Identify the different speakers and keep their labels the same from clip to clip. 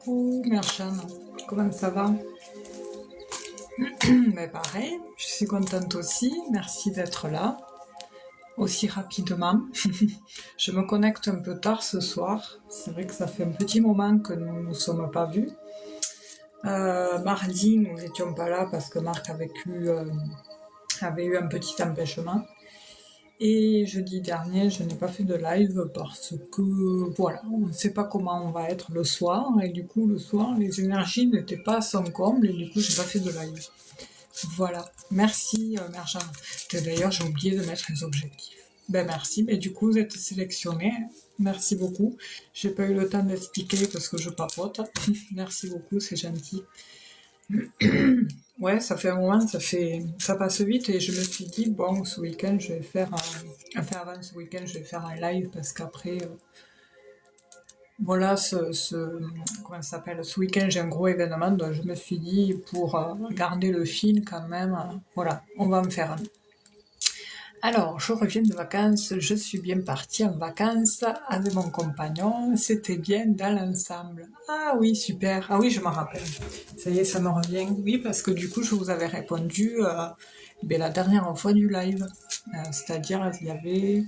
Speaker 1: Coucou Merchane, comment ça va? Mais pareil, je suis contente aussi, merci d'être là, aussi rapidement. Je me connecte un peu tard ce soir, c'est vrai que ça fait un petit moment que nous ne nous sommes pas vus. Mardi, nous n'étions pas là parce que Marc avait eu un petit empêchement. Et jeudi dernier, je n'ai pas fait de live parce que, voilà, on ne sait pas comment on va être le soir. Et du coup, le soir, les énergies n'étaient pas à son comble et du coup, j'ai pas fait de live. Voilà. Merci, Merjan. D'ailleurs, j'ai oublié de mettre les objectifs. Ben merci, mais du coup, vous êtes sélectionné. Merci beaucoup. J'ai pas eu le temps d'expliquer parce que je papote. Merci beaucoup, c'est gentil. Ouais, ça fait un moment, ça passe vite et je me suis dit, bon, ce week-end, je vais faire avant ce week-end, je vais faire un live parce qu'après, voilà, comment ça s'appelle, ce week-end, j'ai un gros événement, donc je me suis dit, pour garder le fil quand même, voilà, on va me faire un. Alors, je reviens de vacances, je suis bien partie en vacances avec mon compagnon, c'était bien dans l'ensemble. Ah oui, super, ah oui, je m'en rappelle. Ça y est, ça me revient. Oui, parce que du coup, je vous avais répondu la dernière fois du live, c'est-à-dire il y avait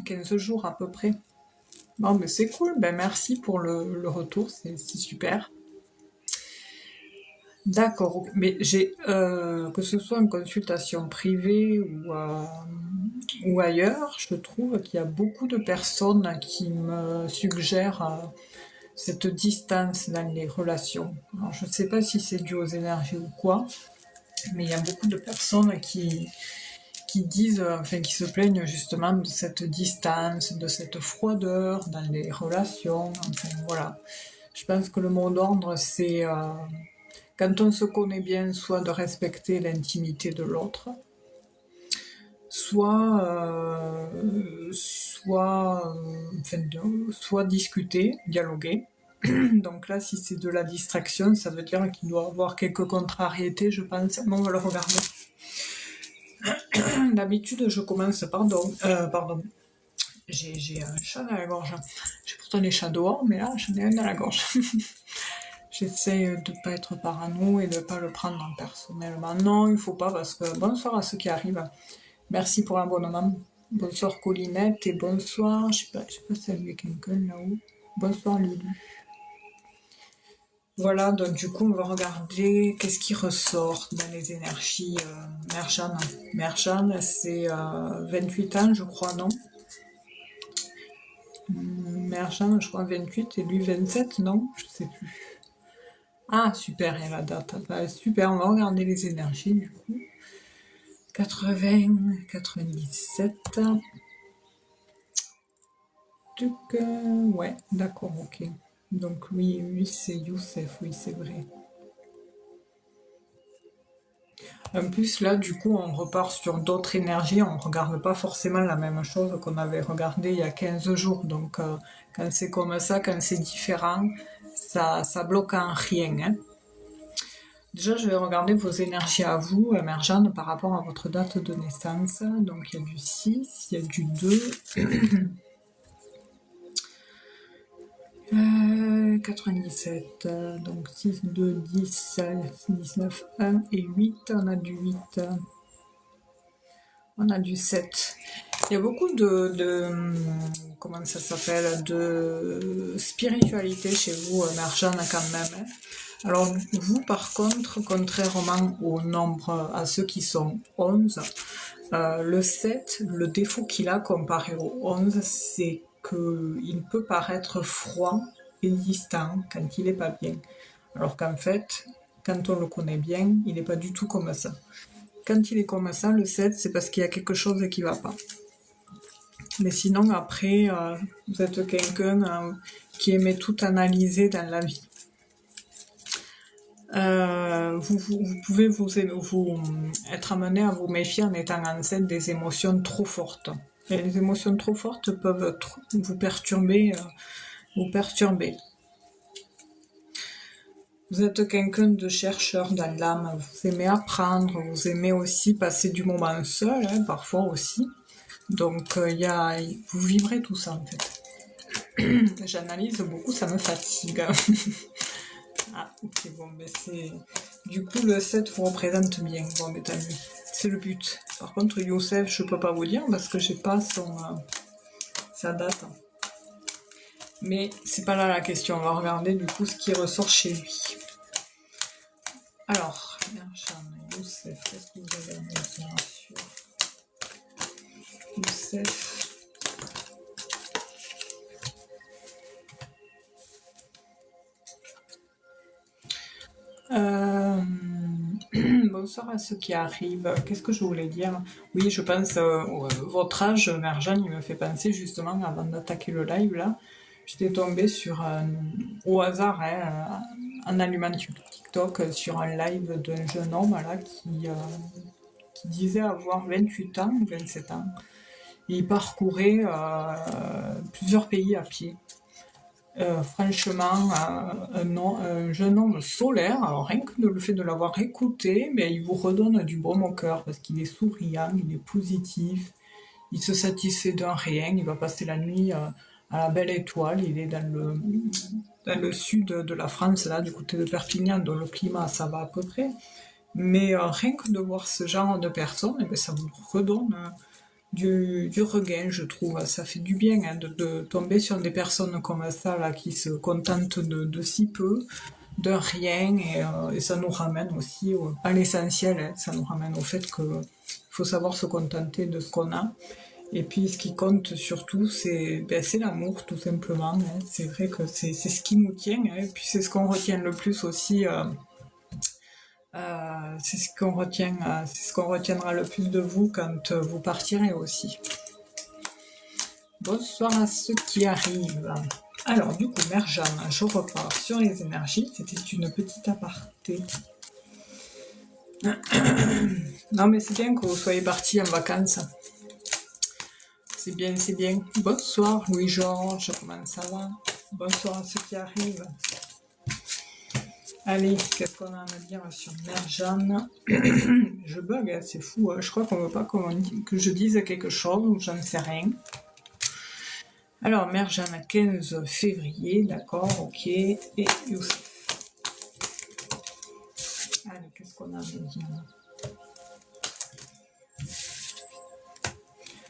Speaker 1: 15 jours à peu près. Bon, mais c'est cool, ben merci pour le retour, c'est super. D'accord, mais j'ai que ce soit en consultation privée ou ailleurs, je trouve qu'il y a beaucoup de personnes qui me suggèrent cette distance dans les relations. Alors, je ne sais pas si c'est dû aux énergies ou quoi, mais il y a beaucoup de personnes qui disent, enfin qui se plaignent justement de cette distance, de cette froideur dans les relations. Enfin voilà. Je pense que le mot d'ordre, c'est quand on se connaît bien, soit de respecter l'intimité de l'autre, soit discuter, dialoguer. Donc là, si c'est de la distraction, ça veut dire qu'il doit y avoir quelques contrariétés, je pense. Bon, on va le regarder. D'habitude, je commence, pardon. J'ai un chat dans la gorge. J'ai pourtant les chats dehors, mais là, j'en ai un dans la gorge. J'essaie de pas être parano et de pas le prendre personnellement. Non, il faut pas parce que bonsoir à ceux qui arrivent. Merci pour l'abonnement. Bonsoir Colinette et bonsoir, je sais pas si il y a quelqu'un là-haut. Bonsoir Lulu. Voilà, donc du coup on va regarder qu'est-ce qui ressort dans les énergies Merjan. Merjan c'est 28 ans je crois, non? Merjan je crois 28 et lui 27, non? Je sais plus. Ah super, il y a la date. Bah, super, on va regarder les énergies du coup. 80, 97. Ouais, d'accord, ok. Donc oui, c'est Youssef, oui, c'est vrai. En plus, là, du coup, on repart sur d'autres énergies, on regarde pas forcément la même chose qu'on avait regardé il y a 15 jours. Donc, quand c'est comme ça, quand c'est différent, ça bloque en rien, hein. Déjà, je vais regarder vos énergies à vous, émergentes, par rapport à votre date de naissance. Donc, il y a du 6, il y a du 2, 97, donc 6, 2, 10, 19, 1 et 8, on a du 8, on a du 7. Il y a beaucoup comment ça s'appelle, de spiritualité chez vous, Merjane, quand même, hein. Alors vous, par contre, contrairement au nombre, à ceux qui sont 11, le 7, le défaut qu'il a comparé au 11, c'est qu'il peut paraître froid et distant quand il n'est pas bien. Alors qu'en fait, quand on le connaît bien, il n'est pas du tout comme ça. Quand il est comme ça, le 7, c'est parce qu'il y a quelque chose qui ne va pas. Mais sinon, après, vous êtes quelqu'un qui aimait tout analyser dans la vie. Vous pouvez être amené à vous méfier en étant enceinte des émotions trop fortes. Et les émotions trop fortes peuvent vous perturber, vous perturber. Vous êtes quelqu'un de chercheur dans l'âme, vous aimez apprendre, vous aimez aussi passer du moment seul, hein, parfois aussi. Donc vous vivrez tout ça en fait. J'analyse beaucoup, ça me fatigue. Ah, ok, bon, ben c'est... Du coup, le 7 vous représente bien. Bon, mais tant mieux. C'est le but. Par contre, Youssef, je peux pas vous dire parce que j'ai pas sa date. Mais c'est pas là la question. On va regarder du coup ce qui ressort chez lui. Alors, Youssef, qu'est-ce que vous avez à me dire sur Youssef? Bonsoir à ceux qui arrivent. Qu'est-ce que je voulais dire? Oui, je pense, votre âge, Merjane, il me fait penser justement, avant d'attaquer le live là, j'étais tombée sur, au hasard, hein, en allumant TikTok, sur un live d'un jeune homme là qui disait avoir 28 ans ou 27 ans. Et il parcourait plusieurs pays à pied. Franchement, un jeune homme solaire, alors rien que le fait de l'avoir écouté, mais il vous redonne du baume au cœur parce qu'il est souriant, il est positif, il se satisfait d'un rien, il va passer la nuit à la Belle Étoile, il est dans le sud de la France, là, du côté de Perpignan, dont le climat ça va à peu près, mais rien que de voir ce genre de personnes, eh ben, ça vous redonne du regain, je trouve. Ça fait du bien hein, de tomber sur des personnes comme ça là, qui se contentent de si peu, de rien, et ça nous ramène aussi à l'essentiel. Hein. Ça nous ramène au fait qu'il faut savoir se contenter de ce qu'on a. Et puis ce qui compte surtout, c'est l'amour tout simplement. Hein. C'est vrai que c'est ce qui nous tient, hein. Et puis c'est ce qu'on retient le plus aussi. C'est ce qu'on retient, c'est ce qu'on retiendra le plus de vous quand vous partirez aussi. Bonsoir à ceux qui arrivent. Alors du coup, Merjane, je repars sur les énergies. C'était une petite aparté. Non mais c'est bien que vous soyez partis en vacances. C'est bien, c'est bien. Bonsoir Louis-Georges, comment ça va? Bonsoir à ceux qui arrivent. Allez, qu'est-ce qu'on a à dire sur Merjane? Je bug, hein, c'est fou. Hein. Je crois qu'on veut pas que je dise quelque chose ou j'en sais rien. Alors, Merjane, 15 février, d'accord, ok. Et Youssef. Allez, qu'est-ce qu'on a à dire?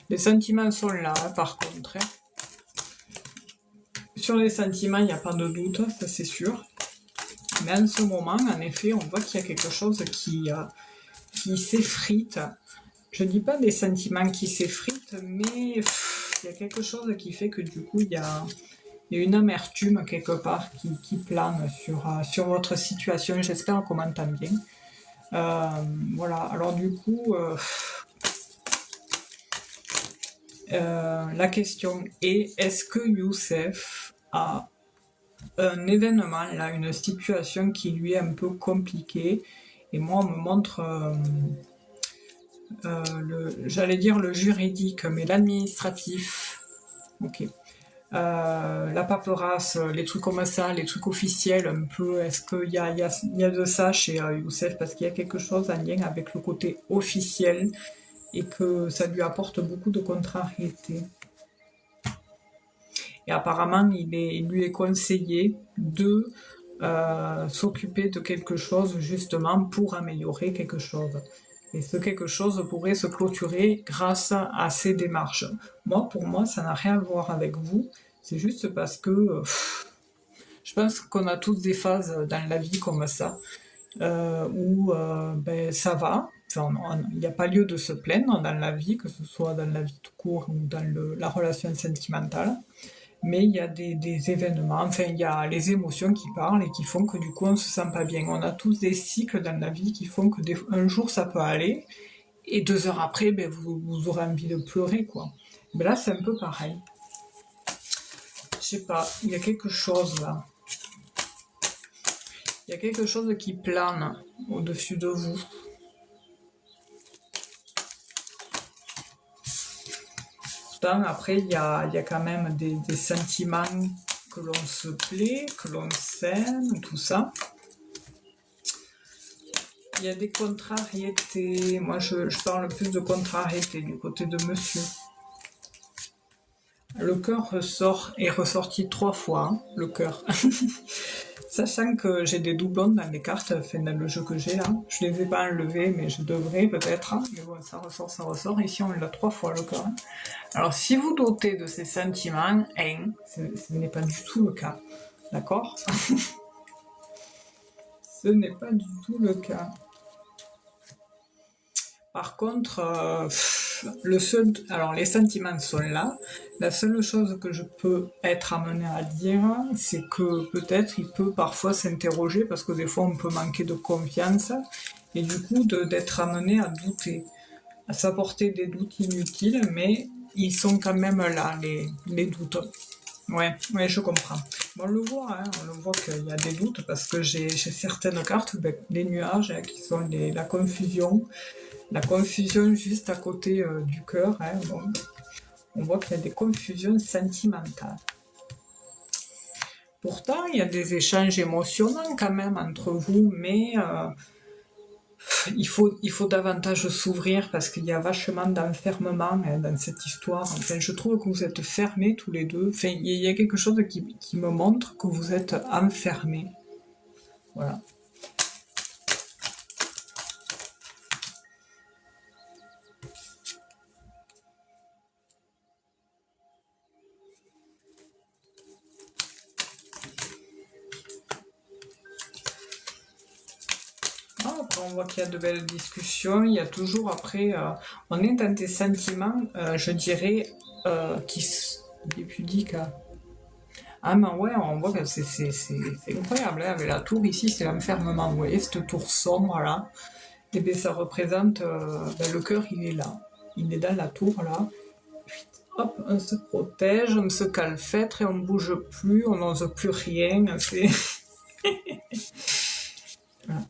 Speaker 1: Les sentiments sont là, hein, par contre. Hein. Sur les sentiments, il n'y a pas de doute, ça c'est sûr. Mais en ce moment, en effet, on voit qu'il y a quelque chose qui s'effrite. Je dis pas des sentiments qui s'effritent, mais il y a quelque chose qui fait que du coup, il y a une amertume quelque part qui plane sur votre situation. J'espère qu'on m'entend bien. Voilà, alors du coup, la question est, est-ce que Youssef a un événement, là, une situation qui lui est un peu compliquée, et moi on me montre j'allais dire le juridique, mais l'administratif, ok. La paperasse, les trucs comme ça, les trucs officiels un peu, est-ce qu'il y a de ça chez Youssef, parce qu'il y a quelque chose en lien avec le côté officiel et que ça lui apporte beaucoup de contrariété. Et apparemment, il lui est conseillé de s'occuper de quelque chose justement pour améliorer quelque chose. Et ce quelque chose pourrait se clôturer grâce à ces démarches. Moi, pour moi, ça n'a rien à voir avec vous. C'est juste parce que je pense qu'on a tous des phases dans la vie comme ça, où ça va. Enfin, il n'y a pas lieu de se plaindre dans la vie, que ce soit dans la vie tout court ou dans la relation sentimentale. Mais il y a des événements, enfin il y a les émotions qui parlent et qui font que du coup on se sent pas bien. On a tous des cycles dans la vie qui font que un jour ça peut aller et 2 heures après vous aurez envie de pleurer quoi. Mais là c'est un peu pareil. Je sais pas, il y a quelque chose là. Il y a quelque chose qui plane au-dessus de vous. Pourtant, après, il y a quand même des sentiments que l'on se plaît, que l'on s'aime, tout ça. Il y a des contrariétés. Moi, je parle plus de contrariétés du côté de monsieur. Le cœur est ressorti 3 fois, hein, le cœur. Sachant que j'ai des doublons dans les cartes, enfin dans le jeu que j'ai là. Je les ai pas enlevés, mais je devrais peut-être. Hein. Mais bon, ça ressort, ça ressort. Ici, on l'a 3 fois le cœur. Hein. Alors, si vous doutez de ces sentiments, ce n'est pas du tout le cas. D'accord? Ce n'est pas du tout le cas. Par contre, alors les sentiments sont là. La seule chose que je peux être amenée à dire, c'est que peut-être il peut parfois s'interroger, parce que des fois on peut manquer de confiance, et du coup d'être amené à douter, à s'apporter des doutes inutiles, mais ils sont quand même là, les doutes. Ouais, je comprends. Bon, on le voit qu'il y a des doutes, parce que j'ai certaines cartes, les nuages, hein, qui sont la confusion. La confusion juste à côté du cœur, hein, bon, on voit qu'il y a des confusions sentimentales. Pourtant, il y a des échanges émotionnels quand même entre vous, mais il faut davantage s'ouvrir parce qu'il y a vachement d'enfermement hein, dans cette histoire. Enfin, je trouve que vous êtes fermés tous les deux. Enfin, il y a quelque chose qui me montre que vous êtes enfermés. Voilà. On voit qu'il y a de belles discussions, il y a toujours après, on est dans des sentiments, je dirais, des pudiques. Ah mais ouais, on voit que c'est incroyable, hein, avec la tour ici, c'est l'enfermement, vous voyez, cette tour sombre là, et bien ça représente, le cœur il est là, il est dans la tour là, hop, on se protège, on se calfêtre et on bouge plus, on n'ose plus rien, c'est... Voilà.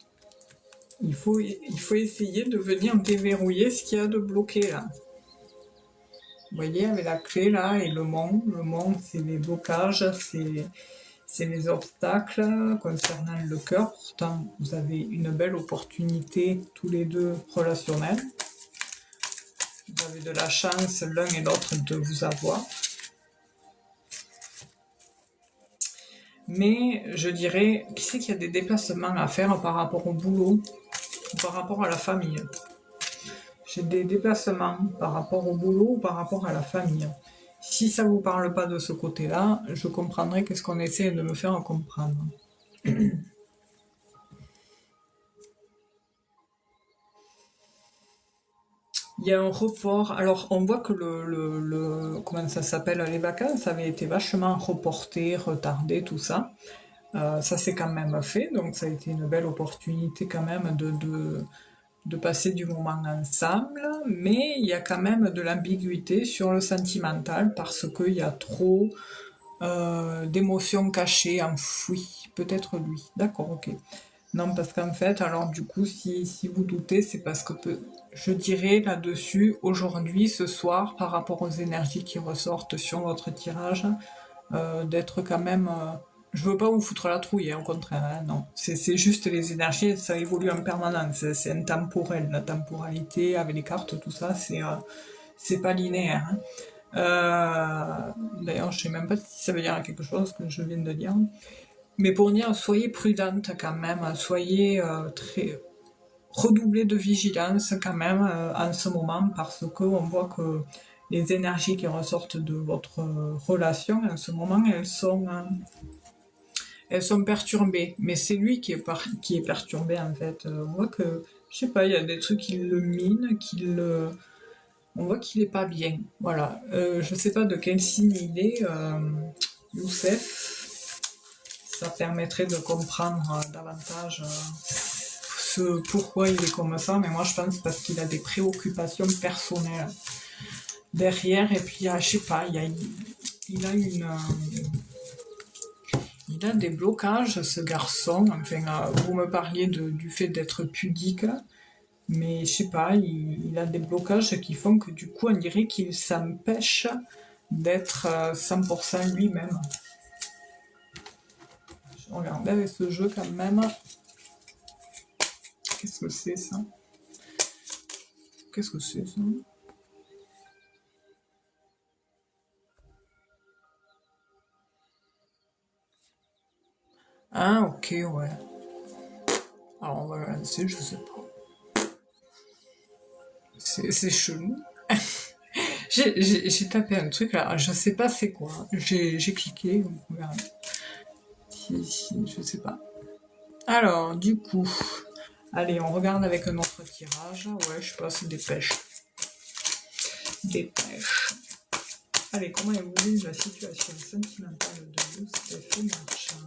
Speaker 1: Il faut essayer de venir déverrouiller ce qu'il y a de bloqué là. Vous voyez, avec la clé là et le mont. Le mont, c'est les blocages, c'est les obstacles concernant le cœur. Pourtant, vous avez une belle opportunité tous les deux relationnelle. Vous avez de la chance l'un et l'autre de vous avoir. Mais je dirais, qui c'est qu'il y a des déplacements à faire par rapport au boulot, par rapport à la famille. J'ai des déplacements par rapport au boulot ou par rapport à la famille. Si ça ne vous parle pas de ce côté-là, je comprendrai qu'est-ce qu'on essaie de me faire comprendre. Il y a un report. Alors, on voit que comment ça s'appelle, les vacances avaient été vachement reportées, retardées, tout ça. Ça s'est quand même fait, donc ça a été une belle opportunité quand même de passer du moment ensemble, mais il y a quand même de l'ambiguïté sur le sentimental parce qu'il y a trop d'émotions cachées, enfouies. Peut-être lui. D'accord, ok. Non, parce qu'en fait, alors du coup, si vous doutez, c'est parce que je dirais là-dessus, aujourd'hui, ce soir, par rapport aux énergies qui ressortent sur votre tirage, d'être quand même... je veux pas vous foutre la trouille, hein, au contraire, hein, non. C'est juste les énergies, ça évolue en permanence, c'est intemporel, la temporalité avec les cartes, tout ça, c'est pas linéaire. Hein. D'ailleurs, je sais même pas si ça veut dire quelque chose que je viens de dire. Mais pour dire, soyez prudente quand même, soyez très redoublez de vigilance quand même en ce moment parce que on voit que les énergies qui ressortent de votre relation en ce moment, elles sont perturbées. Mais c'est lui qui est perturbé en fait. On voit que, je sais pas, il y a des trucs qui le minent, on voit qu'il est pas bien. Voilà. Je sais pas de quel signe il est, Youssef. Ça permettrait de comprendre davantage pourquoi il est comme ça, mais moi je pense parce qu'il a des préoccupations personnelles derrière, et puis je sais pas, il a il a des blocages, ce garçon. Enfin, vous me parliez du fait d'être pudique, mais je sais pas, il a des blocages qui font que du coup, on dirait qu'il s'empêche d'être 100% lui-même. Je regardais avec ce jeu quand même. Qu'est-ce que c'est ça? Qu'est-ce que c'est ça? Ah, ok, ouais. Alors on va le lancer, je sais pas. C'est chelou. J'ai tapé un truc là, je sais pas c'est quoi. J'ai cliqué, on verra. Si, je sais pas. Alors, du coup, allez, on regarde avec un autre tirage. Ouais, je sais pas, c'est des pêches. Des pêches. Allez, comment évolue la situation sentimentale de Youssef Marchand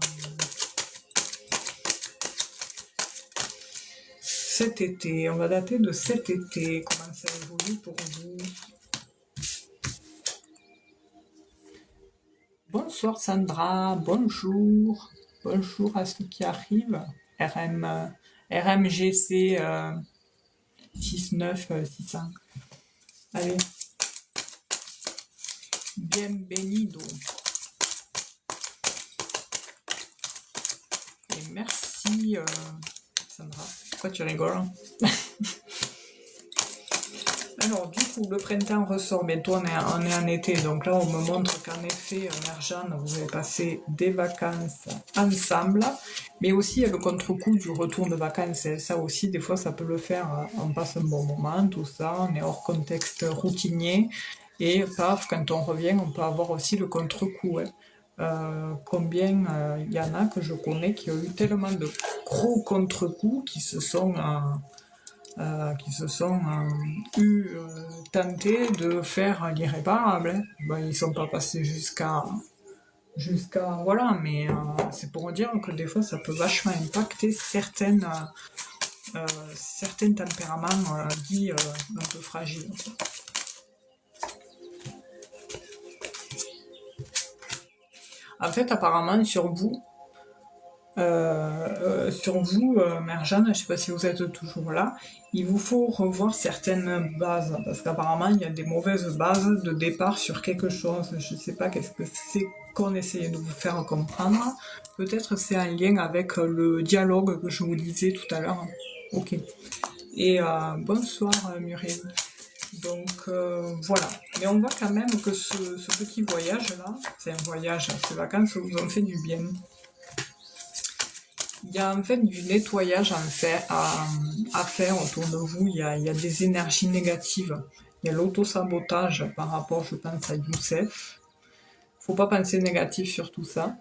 Speaker 1: cet été? On va dater de cet été. Comment ça évolue pour vous? Bonsoir Sandra, bonjour. Bonjour à ceux qui arrivent. RMGC 6965. Allez. Bienvenido. Et merci Sandra. Pourquoi tu rigoles? Alors du coup, le printemps ressort, bientôt on est en été, donc là on me montre qu'en effet, Merjane, vous avez passé des vacances ensemble, mais aussi le contre-coup du retour de vacances, et ça aussi, des fois ça peut le faire, on passe un bon moment, tout ça, on est hors contexte routinier, et paf, quand on revient, on peut avoir aussi le contre-coup. Combien il y en a que je connais qui ont eu tellement de gros contre-coups qui se sont tentés de faire l'irréparable. Ben, ils sont pas passés jusqu'à voilà, mais c'est pour dire que des fois ça peut vachement impacter certains tempéraments dits un peu fragiles. En fait, apparemment, sur vous, Merjane, je ne sais pas si vous êtes toujours là, il vous faut revoir certaines bases, parce qu'apparemment il y a des mauvaises bases de départ sur quelque chose. Je ne sais pas qu'est-ce que c'est qu'on essayait de vous faire comprendre. Peut-être c'est en lien avec le dialogue que je vous disais tout à l'heure. Ok. Et bonsoir Muriel. Donc voilà. Mais on voit quand même que ce petit voyage là, c'est un voyage, ces vacances vous ont fait du bien. Il y a en fait du nettoyage à faire autour de vous. Il y a des énergies négatives. Il y a l'auto-sabotage par rapport, je pense, à Youssef. Faut pas penser négatif sur tout ça.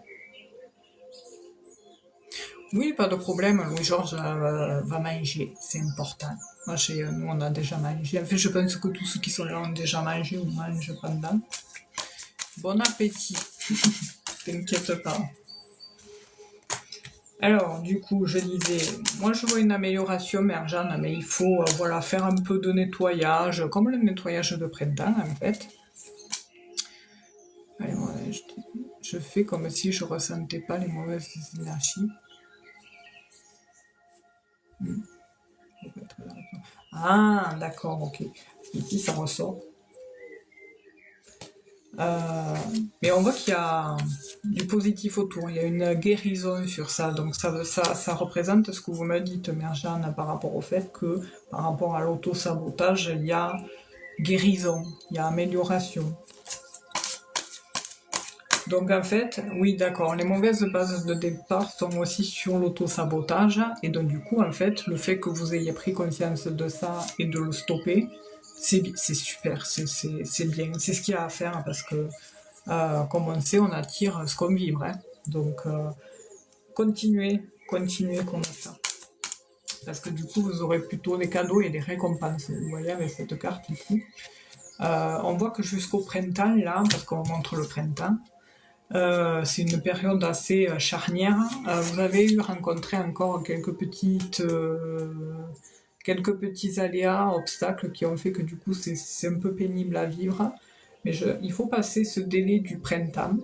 Speaker 1: Oui, pas de problème. Louis-Georges va manger. C'est important. Moi, nous, on a déjà mangé. En fait, je pense que tous ceux qui sont là ont déjà mangé ou mangent pendant. Bon appétit. T'inquiète pas. Alors, du coup, je disais, moi je vois une amélioration, Merjane, mais il faut voilà, faire un peu de nettoyage, comme le nettoyage de printemps en fait. Allez, voilà, je fais comme si je ressentais pas les mauvaises énergies. Ah, d'accord, ok. Ici, ça ressort. Mais on voit qu'il y a du positif autour, il y a une guérison sur ça, donc ça représente ce que vous me dites, Merjane, par rapport au fait que, par rapport à l'auto-sabotage, il y a guérison, il y a amélioration. Donc en fait, oui d'accord, les mauvaises bases de départ sont aussi sur l'auto-sabotage, et donc du coup, en fait, le fait que vous ayez pris conscience de ça et de le stopper, c'est super, c'est bien, c'est ce qu'il y a à faire, parce que comme on sait, on attire ce qu'on vibre. Hein. Donc, continuez comme ça. Parce que du coup, vous aurez plutôt des cadeaux et des récompenses. Vous voyez, avec cette carte ici. On voit que jusqu'au printemps, là, parce qu'on montre le printemps, c'est une période assez charnière. Vous avez rencontré encore quelques petits aléas, obstacles qui ont fait que du coup, c'est un peu pénible à vivre. Mais il faut passer ce délai du printemps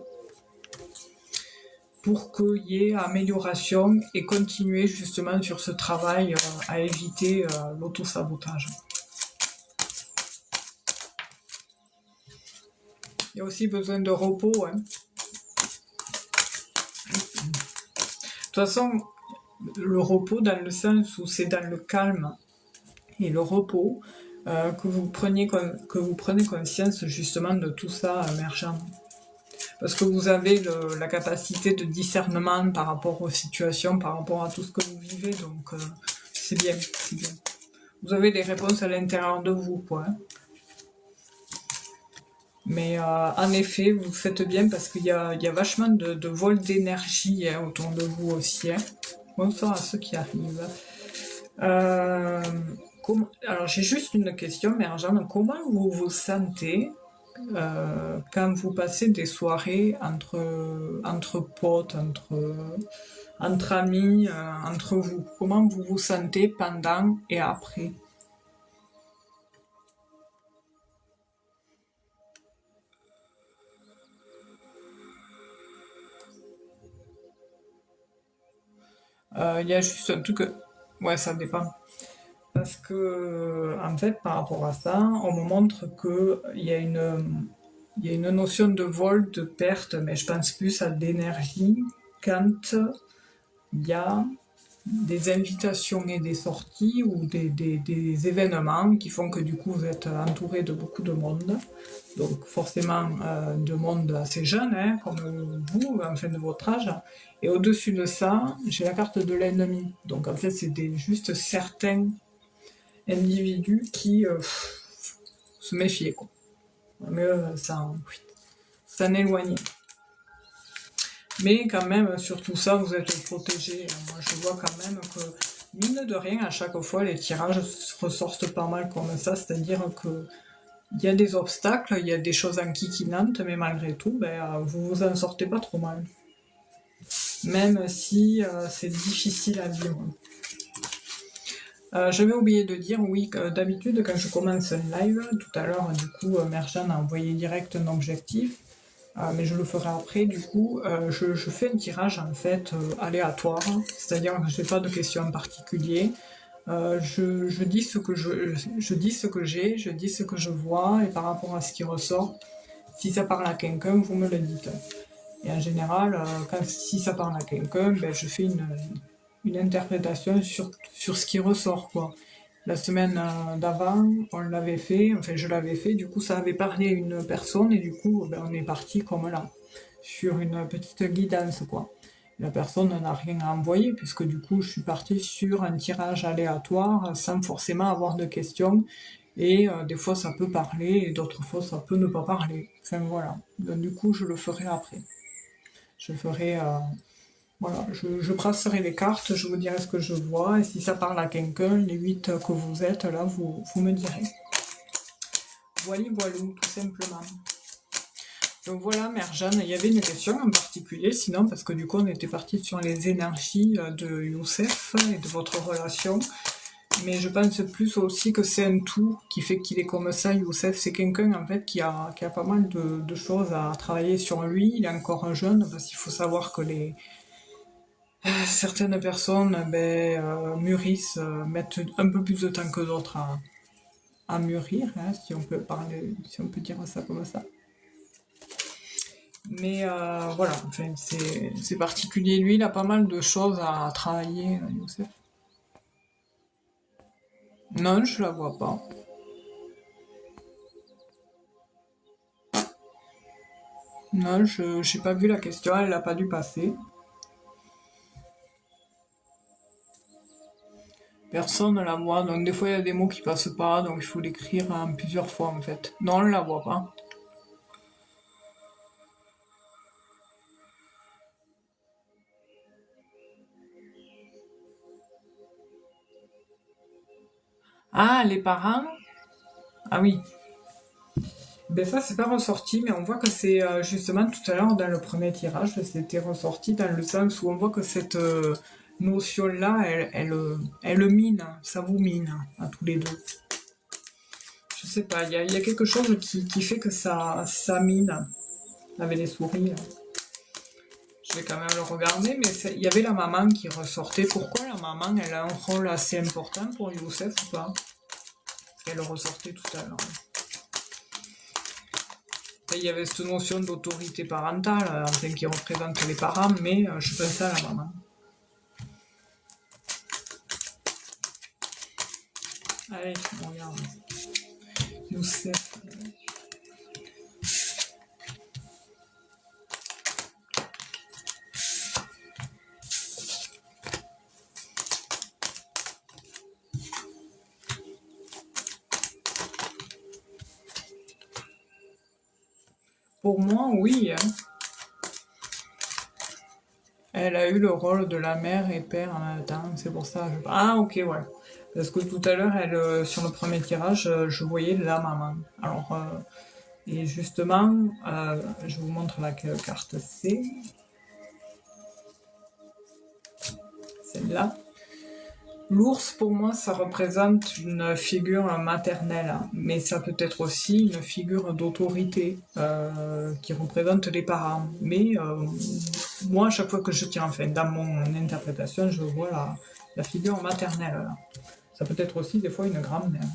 Speaker 1: pour qu'il y ait amélioration et continuer justement sur ce travail à éviter l'auto-sabotage. Il y a aussi besoin de repos. Hein. De toute façon, le repos dans le sens où c'est dans le calme et le repos que vous prenez conscience justement de tout ça émergent. Parce que vous avez la capacité de discernement par rapport aux situations, par rapport à tout ce que vous vivez, donc c'est bien, c'est bien. Vous avez des réponses à l'intérieur de vous, quoi. Hein. Mais en effet, vous faites bien parce qu'il y a vachement de vols d'énergie hein, autour de vous aussi. Hein. Bonsoir à ceux qui arrivent. Alors j'ai juste une question, Merjane. Comment vous vous sentez quand vous passez des soirées entre potes, entre amis, entre vous? Comment vous vous sentez pendant et après? Il y a juste un truc que... Ouais, ça dépend. Parce que, en fait, par rapport à ça, on me montre qu'il y a une notion de vol, de perte, mais je pense plus à d'énergie quand il y a des invitations et des sorties ou des événements qui font que du coup vous êtes entouré de beaucoup de monde. Donc forcément de monde assez jeune, hein, comme vous, enfin de votre âge. Et au-dessus de ça, j'ai la carte de l'ennemi. Donc en fait c'est juste certains individus qui se méfiaient. Quoi. Mieux s'en éloigner. Mais quand même, sur tout ça, vous êtes protégés. Moi, je vois quand même que, mine de rien, à chaque fois, les tirages ressortent pas mal comme ça. C'est-à-dire que il y a des obstacles, il y a des choses enquiquinantes, mais malgré tout, vous vous en sortez pas trop mal. Même si c'est difficile à vivre. J'avais oublié de dire, oui, d'habitude, quand je commence un live, tout à l'heure, du coup, Merjan a envoyé direct un objectif. Mais je le ferai après, du coup, je fais un tirage en fait aléatoire, c'est-à-dire que je n'ai pas de questions en particulier. Je dis ce que je dis ce que j'ai, je dis ce que je vois, et par rapport à ce qui ressort, si ça parle à quelqu'un, vous me le dites. Et en général, si ça parle à quelqu'un, je fais une interprétation sur ce qui ressort, quoi. La semaine d'avant, on l'avait fait, enfin je l'avais fait, du coup ça avait parlé à une personne et du coup on est parti comme là, sur une petite guidance quoi. La personne n'a rien à envoyer puisque du coup je suis partie sur un tirage aléatoire sans forcément avoir de questions et des fois ça peut parler et d'autres fois ça peut ne pas parler. Enfin voilà, donc, du coup je le ferai après. Je ferai... voilà, je brasserai les cartes, je vous dirai ce que je vois, et si ça parle à quelqu'un, les 8 que vous êtes, là, vous me direz. Voilà, voilou, tout simplement. Donc voilà, Merjane, il y avait une question en particulier, sinon, parce que du coup, on était parti sur les énergies de Youssef et de votre relation, mais je pense plus aussi que c'est un tout qui fait qu'il est comme ça, Youssef. C'est quelqu'un, en fait, qui a pas mal de choses à travailler sur lui. Il est encore jeune, parce qu'il faut savoir que certaines personnes mûrissent, mettent un peu plus de temps que d'autres à mûrir, hein, si on peut dire ça comme ça. Mais voilà, enfin, c'est particulier. Lui, il a pas mal de choses à travailler, Youssef. Non, je la vois pas. Non, je n'ai pas vu la question, elle n'a pas dû passer. Personne ne la voit, donc des fois il y a des mots qui passent pas, donc il faut l'écrire plusieurs fois en fait. Non, on ne la voit pas. Ah, les parents? Ah oui. Ben ça, c'est pas ressorti, mais on voit que c'est justement tout à l'heure dans le premier tirage, c'était ressorti dans le sens où on voit que cette notion-là, elle mine, ça vous mine à tous les deux. Je sais pas, il y a quelque chose qui fait que ça mine avec les souris. je vais quand même le regarder, mais il y avait la maman qui ressortait. Pourquoi la maman, elle a un rôle assez important pour Youssef ou pas? Elle ressortait tout à l'heure. Il y avait cette notion d'autorité parentale, enfin, qui représente les parents, mais je pensais à la maman. Allez, on regarde. Youssef. Pour moi, oui. Hein. Elle a eu le rôle de la mère et père en même temps, c'est pour ça. Ah, ok, ouais. Parce que tout à l'heure, sur le premier tirage, je voyais la maman. Alors, et justement, je vous montre laquelle carte c'est. Celle-là. L'ours, pour moi, ça représente une figure maternelle, hein, mais ça peut être aussi une figure d'autorité qui représente les parents. Mais moi, à chaque fois que je tire, enfin, dans mon interprétation, je vois la figure maternelle. Là. Ça peut être aussi des fois une grand-mère.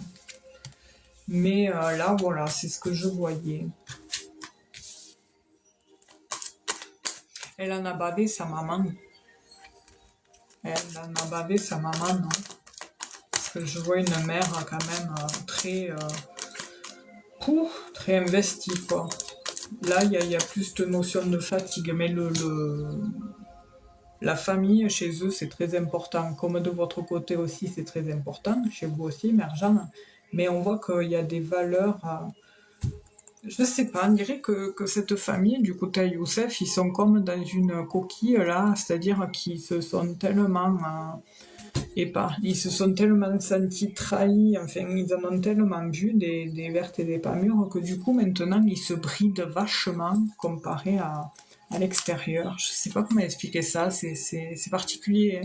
Speaker 1: Mais là, voilà, c'est ce que je voyais. Elle en a bavé sa maman. Elle en a bavé sa maman, non? Parce que je vois une mère quand même très investie, quoi. Là, il y a plus de notion de fatigue, mais la famille, chez eux, c'est très important. Comme de votre côté aussi, c'est très important. Chez vous aussi, Merjane. Mais on voit qu'il y a des valeurs... je sais pas, on dirait que cette famille, du côté Youssef, ils sont comme dans une coquille, là. C'est-à-dire qu'ils se sont tellement... ils se sont tellement sentis trahis, enfin, ils en ont tellement vu des vertes et des pas mûres que du coup, maintenant, ils se brident vachement comparé à l'extérieur. Je sais pas comment expliquer ça, c'est particulier.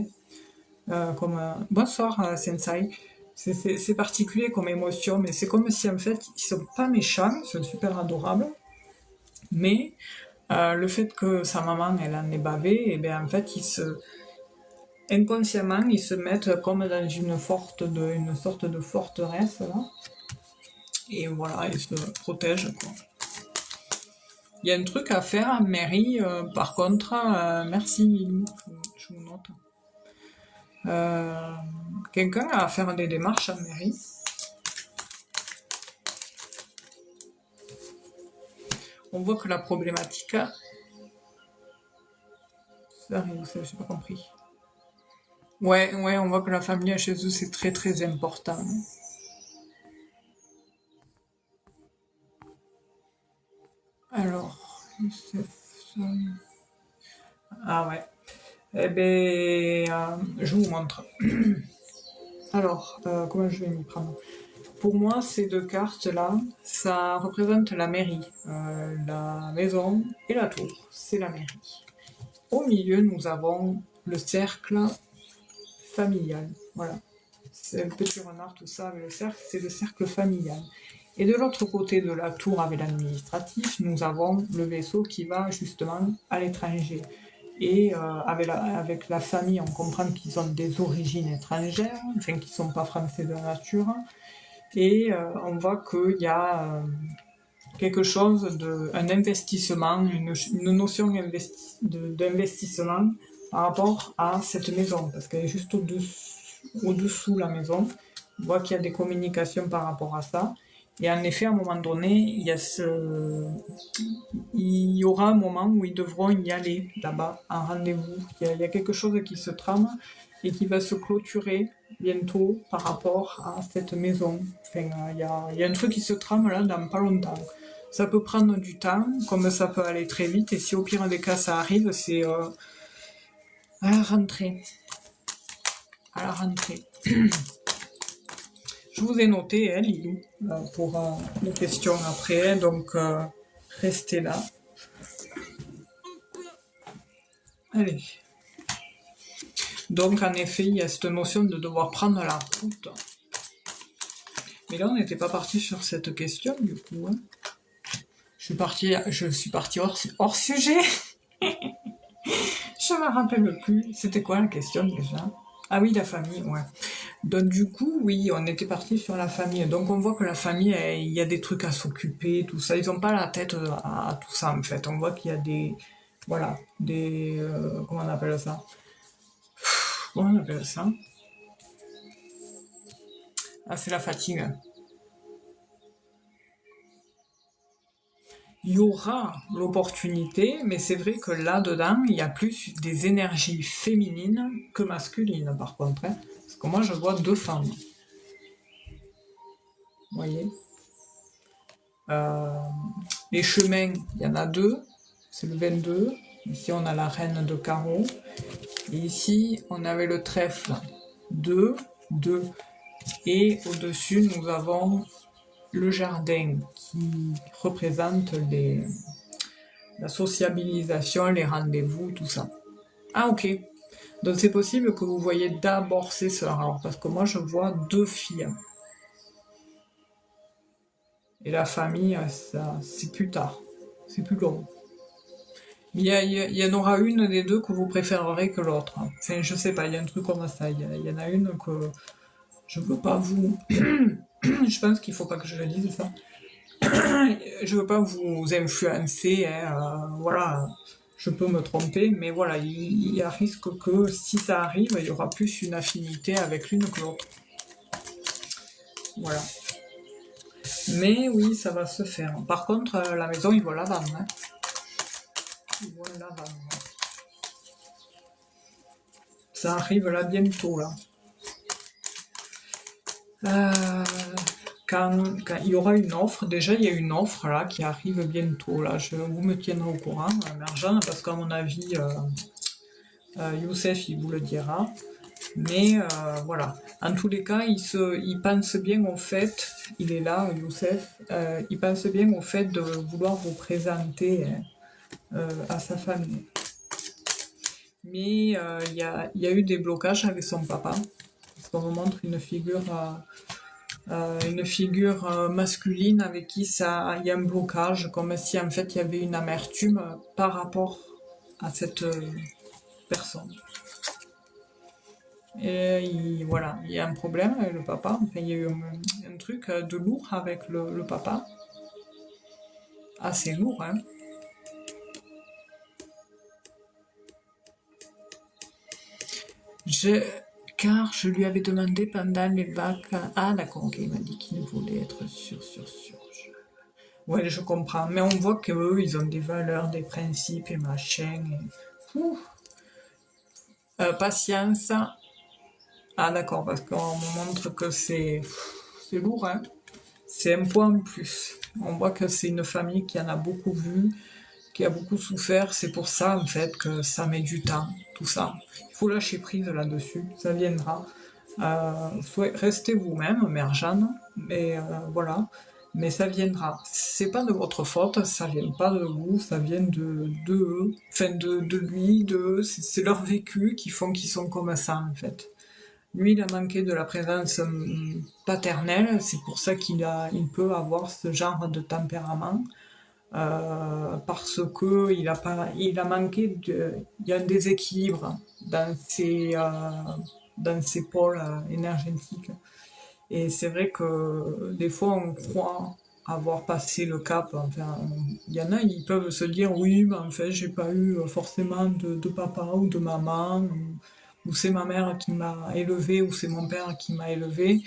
Speaker 1: Hein. Bonsoir, Sensei. C'est particulier comme émotion, mais c'est comme si en fait, ils sont pas méchants, ils sont super adorables, mais le fait que sa maman, elle en est bavée, et bien en fait, inconsciemment, ils se mettent comme dans une sorte de forteresse, là. Et voilà, ils se protègent, quoi. Il y a un truc à faire, Mary, par contre, merci Lilou, je vous note. Quelqu'un a à faire des démarches à Mary. On voit que la problématique... Ça arrive, ça, j'ai pas compris. Ouais, on voit que la famille chez eux, c'est très très important. Alors, ah ouais. Eh ben, je vous montre. Alors, comment je vais m'y prendre? Pour moi, ces deux cartes-là, ça représente la mairie. La maison et la tour, c'est la mairie. Au milieu, nous avons le cercle familial. Voilà. C'est le petit renard, tout ça, avec le cercle, c'est le cercle familial. Et de l'autre côté de la tour avec l'administratif, nous avons le vaisseau qui va justement à l'étranger. Et avec la famille, on comprend qu'ils ont des origines étrangères, enfin qu'ils ne sont pas français de nature. Et on voit qu'il y a quelque chose un investissement, une notion d'investissement par rapport à cette maison, parce qu'elle est juste au-dessous la maison. On voit qu'il y a des communications par rapport à ça. Et en effet, à un moment donné, il y aura un moment où ils devront y aller, là-bas, en rendez-vous. Il y a quelque chose qui se trame et qui va se clôturer bientôt par rapport à cette maison. Enfin, il y a un truc qui se trame là dans pas longtemps. Ça peut prendre du temps, comme ça peut aller très vite, et si au pire des cas ça arrive, c'est à la rentrée. À la rentrée. Je vous ai noté, hein, Lilou, pour les questions après, donc restez là. Allez. Donc en effet, il y a cette notion de devoir prendre la route. Mais là, on n'était pas parti sur cette question, du coup. Hein. Je suis parti hors sujet. Je me rappelle plus. C'était quoi la question déjà? Ah oui, la famille, ouais. Donc du coup, oui, on était parti sur la famille. Donc on voit que la famille, il y a des trucs à s'occuper, tout ça. Ils ont pas la tête à tout ça en fait. On voit qu'il y a des, voilà, des, comment on appelle ça? Comment on appelle ça? Ah, c'est la fatigue. Il y aura l'opportunité, mais c'est vrai que là-dedans, il y a plus des énergies féminines que masculines, par contre, hein. Parce que moi, je vois deux femmes, vous voyez. Euh, les chemins, il y en a deux, c'est le 22. Ici, on a la reine de carreau. Et ici, on avait le trèfle, deux, deux. Et au-dessus, nous avons le jardin qui représente la sociabilisation, les rendez-vous, tout ça. Ah, ok. Donc c'est possible que vous voyez d'abord ces sœurs, alors parce que moi je vois deux filles. Et la famille, ça, c'est plus tard. C'est plus long. Il y en aura une des deux que vous préférerez que l'autre. Enfin, je sais pas, il y a un truc comme ça. Il y en a une que je veux pas vous... je pense qu'il faut pas que je le dise, ça. Je veux pas vous influencer, hein, voilà. Je peux me tromper, mais voilà, il y a risque que si ça arrive, il y aura plus une affinité avec l'une que l'autre. Voilà. Mais oui, ça va se faire. Par contre, la maison, il voit la vanne, hein. Il voit la vanne. Ça arrive là bientôt, là. Euh, quand il y aura une offre, déjà il y a une offre là qui arrive bientôt. Là, vous me tiendrez au courant, Merjan, parce qu'à mon avis, Youssef il vous le dira. Mais voilà. En tous les cas, il pense bien au fait, il est là, Youssef, il pense bien au fait de vouloir vous présenter à sa famille. Mais il y a eu des blocages avec son papa, parce qu'on me montre une figure masculine avec qui il y a un blocage, comme si en fait il y avait une amertume par rapport à cette personne. Et voilà, il y a un problème avec le papa, enfin il y a eu un truc de lourd avec le papa, assez lourd, hein. Je, car je lui avais demandé pendant les vacances. Ah d'accord, ok, il m'a dit qu'il voulait être sûr. Ouais, je comprends. Mais on voit qu'eux, ils ont des valeurs, des principes et machin. Ouh. Patience. Ah d'accord, parce qu'on me montre que c'est lourd, hein. C'est un point en plus. On voit que c'est une famille qui en a beaucoup vu, qui a beaucoup souffert. C'est pour ça, en fait, que ça met du temps, tout ça. Il faut lâcher prise là-dessus. Ça viendra. Restez vous-même, Mère Jeanne. Mais voilà. Mais ça viendra. C'est pas de votre faute, ça vient pas de vous, ça vient de eux, enfin de lui, de eux. C'est leur vécu qui font qu'ils sont comme ça, en fait. Lui, il a manqué de la présence paternelle, c'est pour ça il peut avoir ce genre de tempérament, parce que il a manqué il y a un déséquilibre dans ses pôles énergétiques. Et c'est vrai que des fois, on croit avoir passé le cap. Enfin, il y en a, ils peuvent se dire oui, mais en fait, j'ai pas eu forcément de papa ou de maman, ou c'est ma mère qui m'a élevé, ou c'est mon père qui m'a élevé.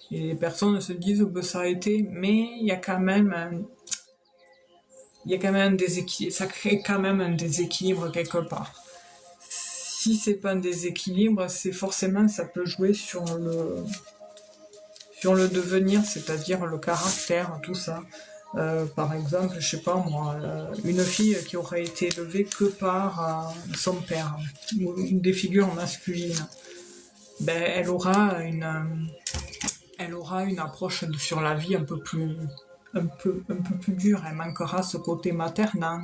Speaker 1: Et les personnes se disent que ça a été, mais il y a quand même un déséquilibre, ça crée quand même un déséquilibre quelque part. Si c'est pas un déséquilibre, c'est forcément, ça peut jouer sur le devenir, c'est-à-dire le caractère, tout ça. Par exemple, je sais pas moi, une fille qui aurait été élevée que par son père, ou des figures masculines, ben elle aura une approche sur la vie un peu plus dure. Elle manquera ce côté maternel,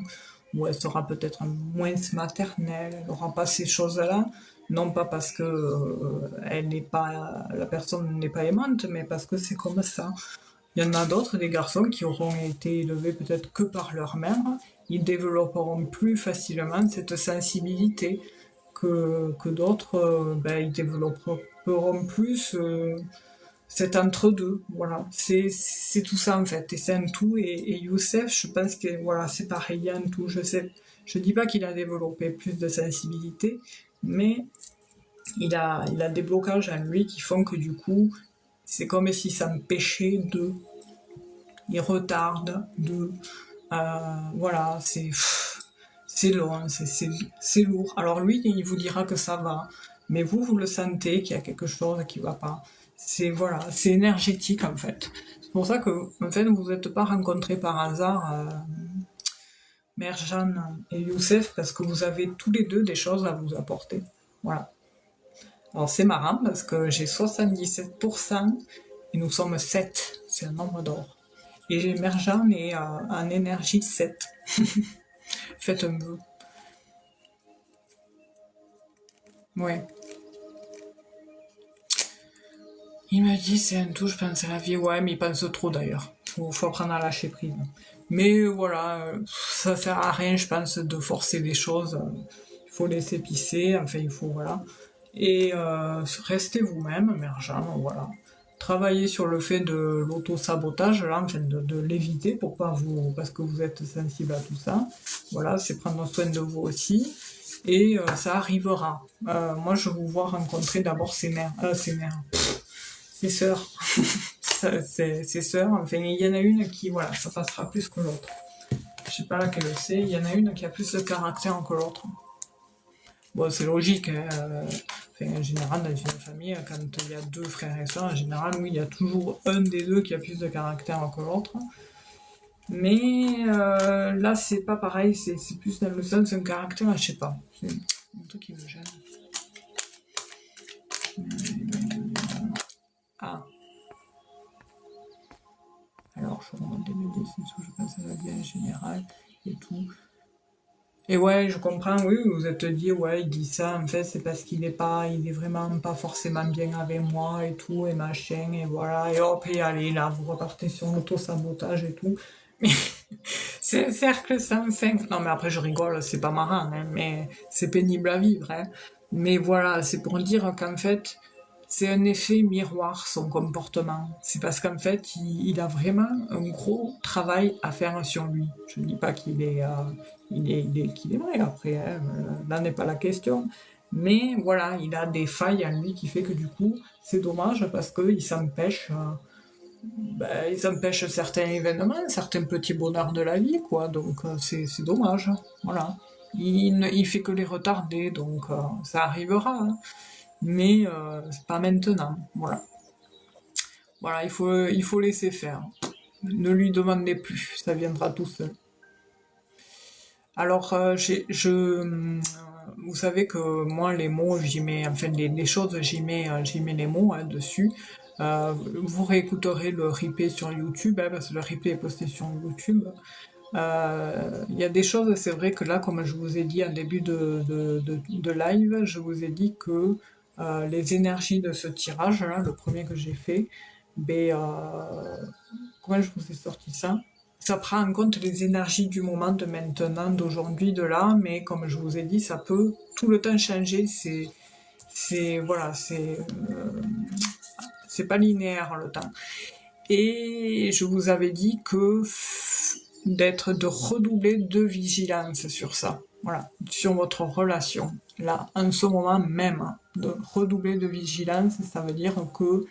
Speaker 1: ou elle sera peut-être moins maternelle. Elle n'aura pas ces choses-là, non pas parce que elle n'est pas, la personne n'est pas aimante, mais parce que c'est comme ça. Il y en a d'autres, des garçons qui auront été élevés peut-être que par leur mère. Ils développeront plus facilement cette sensibilité. que d'autres, ils développeront plus cet entre-deux. Voilà, c'est tout ça en fait, et c'est un tout. Et Youssef, je pense que voilà, c'est pareil, il y a un tout. Je dis pas qu'il a développé plus de sensibilité, mais il a des blocages en lui qui font que du coup, c'est comme si ça m'empêchait de, il retarde de, voilà, c'est long, c'est lourd. Alors lui, il vous dira que ça va, mais vous le sentez qu'il y a quelque chose qui va pas. C'est voilà, c'est énergétique en fait. C'est pour ça que en fait vous n'êtes pas rencontrés par hasard, Merjan et Youssef, parce que vous avez tous les deux des choses à vous apporter. Voilà. Alors c'est marrant parce que j'ai 77% et nous sommes 7, c'est un nombre d'or. Et Merjan est en énergie 7. Faites un vœu. Ouais. Il me dit c'est un tout, je pense à la vie. Ouais, mais il pense trop d'ailleurs. Faut apprendre à lâcher prise. Mais voilà, ça sert à rien, je pense, de forcer les choses. Il faut laisser pisser, enfin il faut, voilà. Et restez vous-même, Merjan, voilà. Travaillez sur le fait de l'auto-sabotage, là, enfin de l'éviter pour pas vous, parce que vous êtes sensible à tout ça. Voilà, c'est prendre soin de vous aussi. Et ça arrivera. Moi, je vous vois rencontrer d'abord ses sœurs. Ses sœurs, enfin, il y en a une qui, voilà, ça passera plus que l'autre. Je sais pas laquelle c'est, il y en a une qui a plus de caractère que l'autre. Bon, c'est logique, hein, en général, dans une famille, quand il y a deux frères et sœurs, en général, oui, il y a toujours un des deux qui a plus de caractère que l'autre. Mais là, c'est pas pareil, c'est plus dans le sens d'un caractère, je sais pas. C'est un truc qui me gêne. Ah. Alors, je vais remonter mes dessins, je pense à la vie en général et tout. Et ouais, je comprends, oui, vous êtes dit, ouais, il dit ça, en fait, c'est parce qu'il est vraiment pas forcément bien avec moi et tout, et machin, et voilà, et hop, et allez, là, vous repartez sur l'auto-sabotage et tout. Mais c'est un cercle sans fin. Non, mais après, je rigole, c'est pas marrant, hein, mais c'est pénible à vivre, hein. Mais voilà, c'est pour dire qu'en fait, c'est un effet miroir, son comportement. C'est parce qu'en fait, il a vraiment un gros travail à faire sur lui. Je ne dis pas qu'il est vrai après, hein, là n'est pas la question. Mais voilà, il a des failles en lui qui fait que du coup, c'est dommage parce qu'il s'empêche, il s'empêche certains événements, certains petits bonheurs de la vie, quoi. Donc c'est dommage. Voilà. Il fait que les retarder, donc ça arrivera. Hein. Mais c'est pas maintenant. Voilà. Voilà, il faut laisser faire. Ne lui demandez plus, ça viendra tout seul. Alors, vous savez que moi, les mots, j'y mets, enfin, les choses, j'y mets les mots hein, dessus. Vous réécouterez le replay sur YouTube, hein, parce que le replay est posté sur YouTube. Il y a des choses, c'est vrai que là, comme je vous ai dit en début de live, je vous ai dit que les énergies de ce tirage, là, le premier que j'ai fait, comment je vous ai sorti ça? Ça prend en compte les énergies du moment, de maintenant, d'aujourd'hui, de là, mais comme je vous ai dit, ça peut tout le temps changer. Voilà, c'est pas linéaire le temps. Et je vous avais dit que de redoubler de vigilance sur ça. Voilà, sur votre relation. Là, en ce moment même, de redoubler de vigilance, ça veut dire que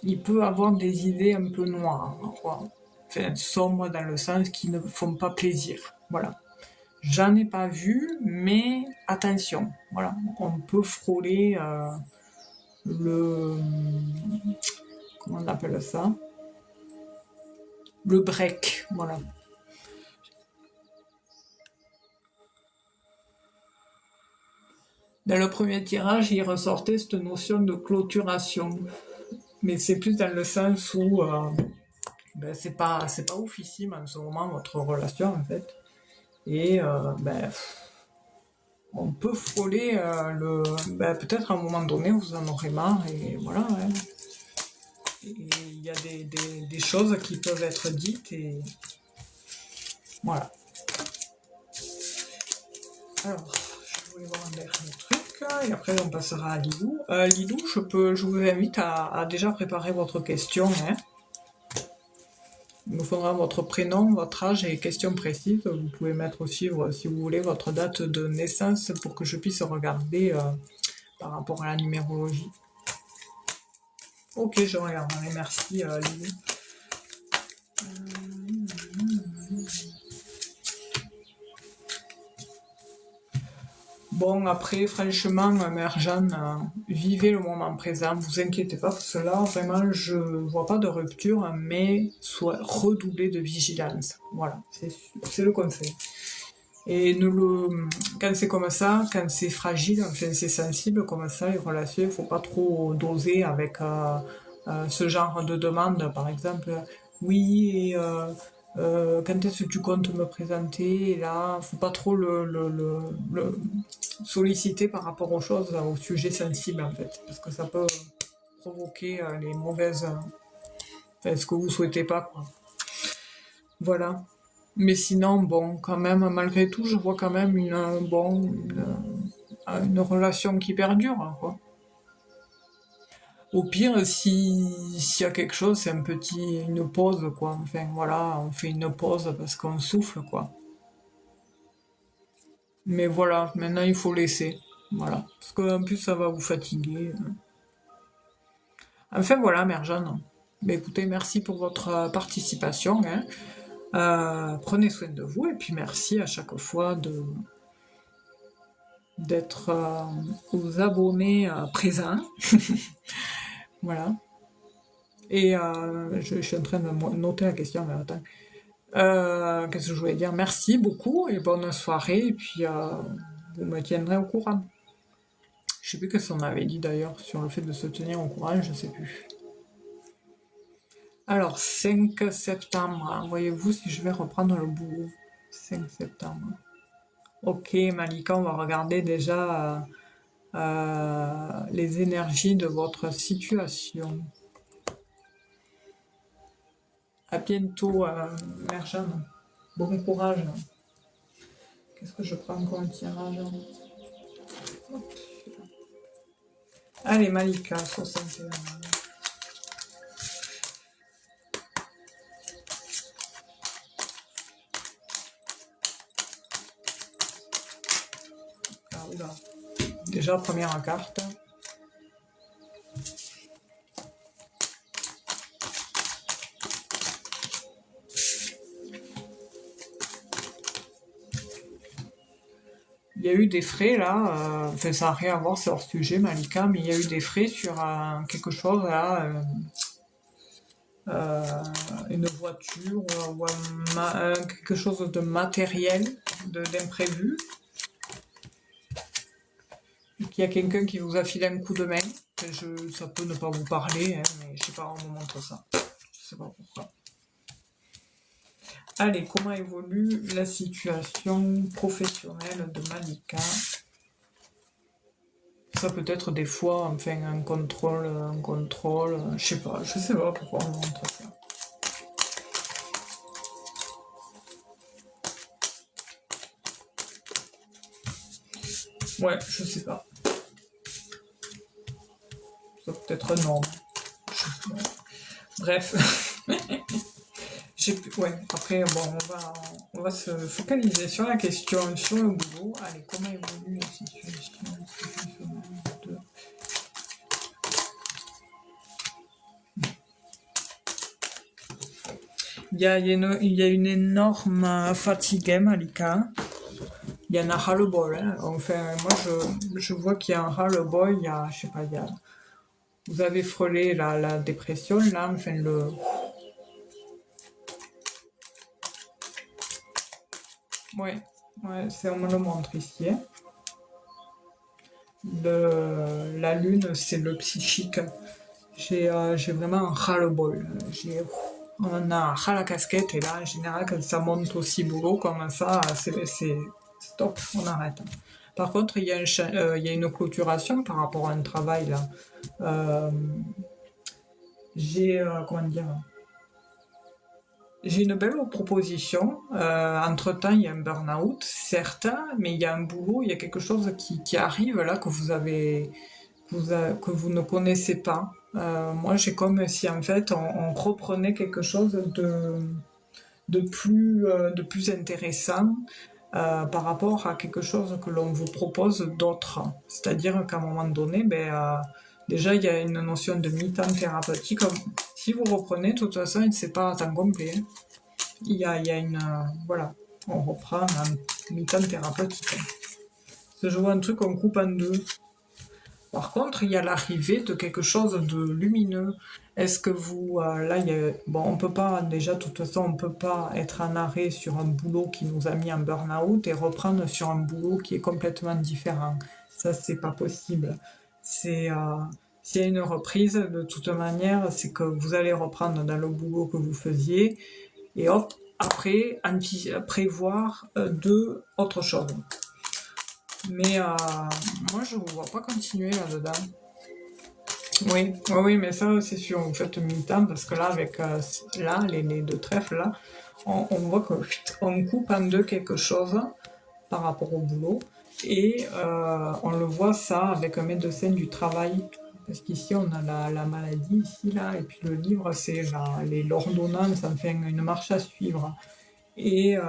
Speaker 1: il peut avoir des idées un peu noires, quoi. Enfin, sombres dans le sens qui ne font pas plaisir. Voilà. J'en ai pas vu, mais attention. Voilà, on peut frôler le comment on appelle ça? Le break. Voilà. Dans le premier tirage, il ressortait cette notion de clôturation. Mais c'est plus dans le sens où c'est pas oufissime en ce moment votre relation en fait. Et on peut frôler peut-être à un moment donné vous en aurez marre et voilà. Ouais. Et il y a des choses qui peuvent être dites et voilà. Alors, voulais voir un dernier truc, et après on passera à Lilou. Lilou, je vous invite à déjà préparer votre question, hein. Il nous faudra votre prénom, votre âge et questions précises. Vous pouvez mettre aussi, si vous voulez, votre date de naissance pour que je puisse regarder par rapport à la numérologie. Ok, je regarderai, merci Lilou. Bon, après, franchement, Mère Jeanne, vivez le moment présent, vous inquiétez pas, parce que là, vraiment, je vois pas de rupture, mais soit redoublez de vigilance. Voilà, c'est le conseil. Et quand c'est comme ça, quand c'est fragile, enfin, c'est sensible comme ça, les relations, il faut pas trop doser avec ce genre de demande, par exemple. Oui, et quand est-ce que tu comptes me présenter? Et là, faut pas trop le solliciter par rapport aux choses, au sujet sensible en fait, parce que ça peut provoquer les mauvaises, enfin, ce que vous souhaitez pas, quoi. Voilà. Mais sinon, bon, quand même, malgré tout, je vois quand même une relation qui perdure, quoi. Au pire, s'il y a quelque chose, c'est une pause, quoi. Enfin, voilà, on fait une pause parce qu'on souffle, quoi. Mais voilà, maintenant, il faut laisser. Voilà. Parce qu'en plus, ça va vous fatiguer. Enfin, voilà, Mère Jeanne. Mais écoutez, merci pour votre participation, hein. Prenez soin de vous et puis merci à chaque fois d'être aux abonnés présents. Voilà. Et je suis en train de noter la question, mais attends. Qu'est-ce que je voulais dire? Merci beaucoup et bonne soirée. Et puis, vous me tiendrez au courant. Je sais plus qu'est-ce qu'on avait dit d'ailleurs sur le fait de se tenir au courant, je sais plus. Alors, 5 septembre, voyez-vous si je vais reprendre le boulot. 5 septembre. Ok, Malika, on va regarder déjà les énergies de votre situation. À bientôt, Mère Jeanne. Bon courage. Qu'est-ce que je prends comme tirage? Allez, Malika, 61. Ah, oula. Déjà, première carte. Il y a eu des frais là, enfin ça n'a rien à voir, c'est hors sujet Malika, mais il y a eu des frais sur quelque chose là, une voiture ou quelque chose de matériel, d'imprévu. Il y a quelqu'un qui vous a filé un coup de main. Ça peut ne pas vous parler, hein, mais je sais pas, on me montre ça. Je sais pas pourquoi. Allez, comment évolue la situation professionnelle de Malika? Ça peut être des fois, enfin, un contrôle, je sais pas pourquoi on montre ça. Ouais, je sais pas. Ça peut être non. Bref. Ouais, après, bon, on va se focaliser sur la question, sur le boulot. Allez, comment évolue la situation de... Il y a une énorme fatigue, Malika. Il y en a ras-le-bol, hein. Enfin, moi, je vois qu'il y a un ras-le-bol, il y a, je sais pas, vous avez frôlé la dépression, là, enfin, Ouais, on me le montre ici, hein. La lune, c'est le psychique. J'ai vraiment un ras-le-bol. On en a ras la casquette, et là, en général, quand ça monte aussi boulot comme ça, c'est stop, on arrête. Par contre, il y a une clôturation par rapport à un travail, là. Comment dire? J'ai une belle proposition. Entre-temps, il y a un burn-out, certes, mais il y a un boulot, il y a quelque chose qui arrive là que que vous ne connaissez pas. Moi, j'ai comme si en fait on reprenait quelque chose de plus intéressant par rapport à quelque chose que l'on vous propose d'autre. C'est-à-dire qu'à un moment donné, déjà il y a une notion de mi-temps thérapeutique. Si vous reprenez, de toute façon, c'est pas à temps complet, hein. Il y a une... voilà, on reprend un mi-temps thérapeutique. Si je vois un truc, on coupe en deux. Par contre, il y a l'arrivée de quelque chose de lumineux. Est-ce que vous... là, bon, on peut pas... Déjà, de toute façon, on peut pas être en arrêt sur un boulot qui nous a mis en burn-out et reprendre sur un boulot qui est complètement différent. Ça, c'est pas possible. C'est... s'il y a une reprise, de toute manière, c'est que vous allez reprendre dans le boulot que vous faisiez et hop, après, prévoir autre chose. Mais moi, je ne vous vois pas continuer là-dedans. Oui, oui, oui, mais ça, c'est sûr, vous faites mi-temps, parce que là, avec là, les deux trèfles, là, on voit qu'on coupe en deux quelque chose par rapport au boulot, et on le voit ça avec un médecin du travail, parce qu'ici, on a la maladie, ici, là, et puis le livre, c'est l'ordonnance, enfin, une marche à suivre, et, euh,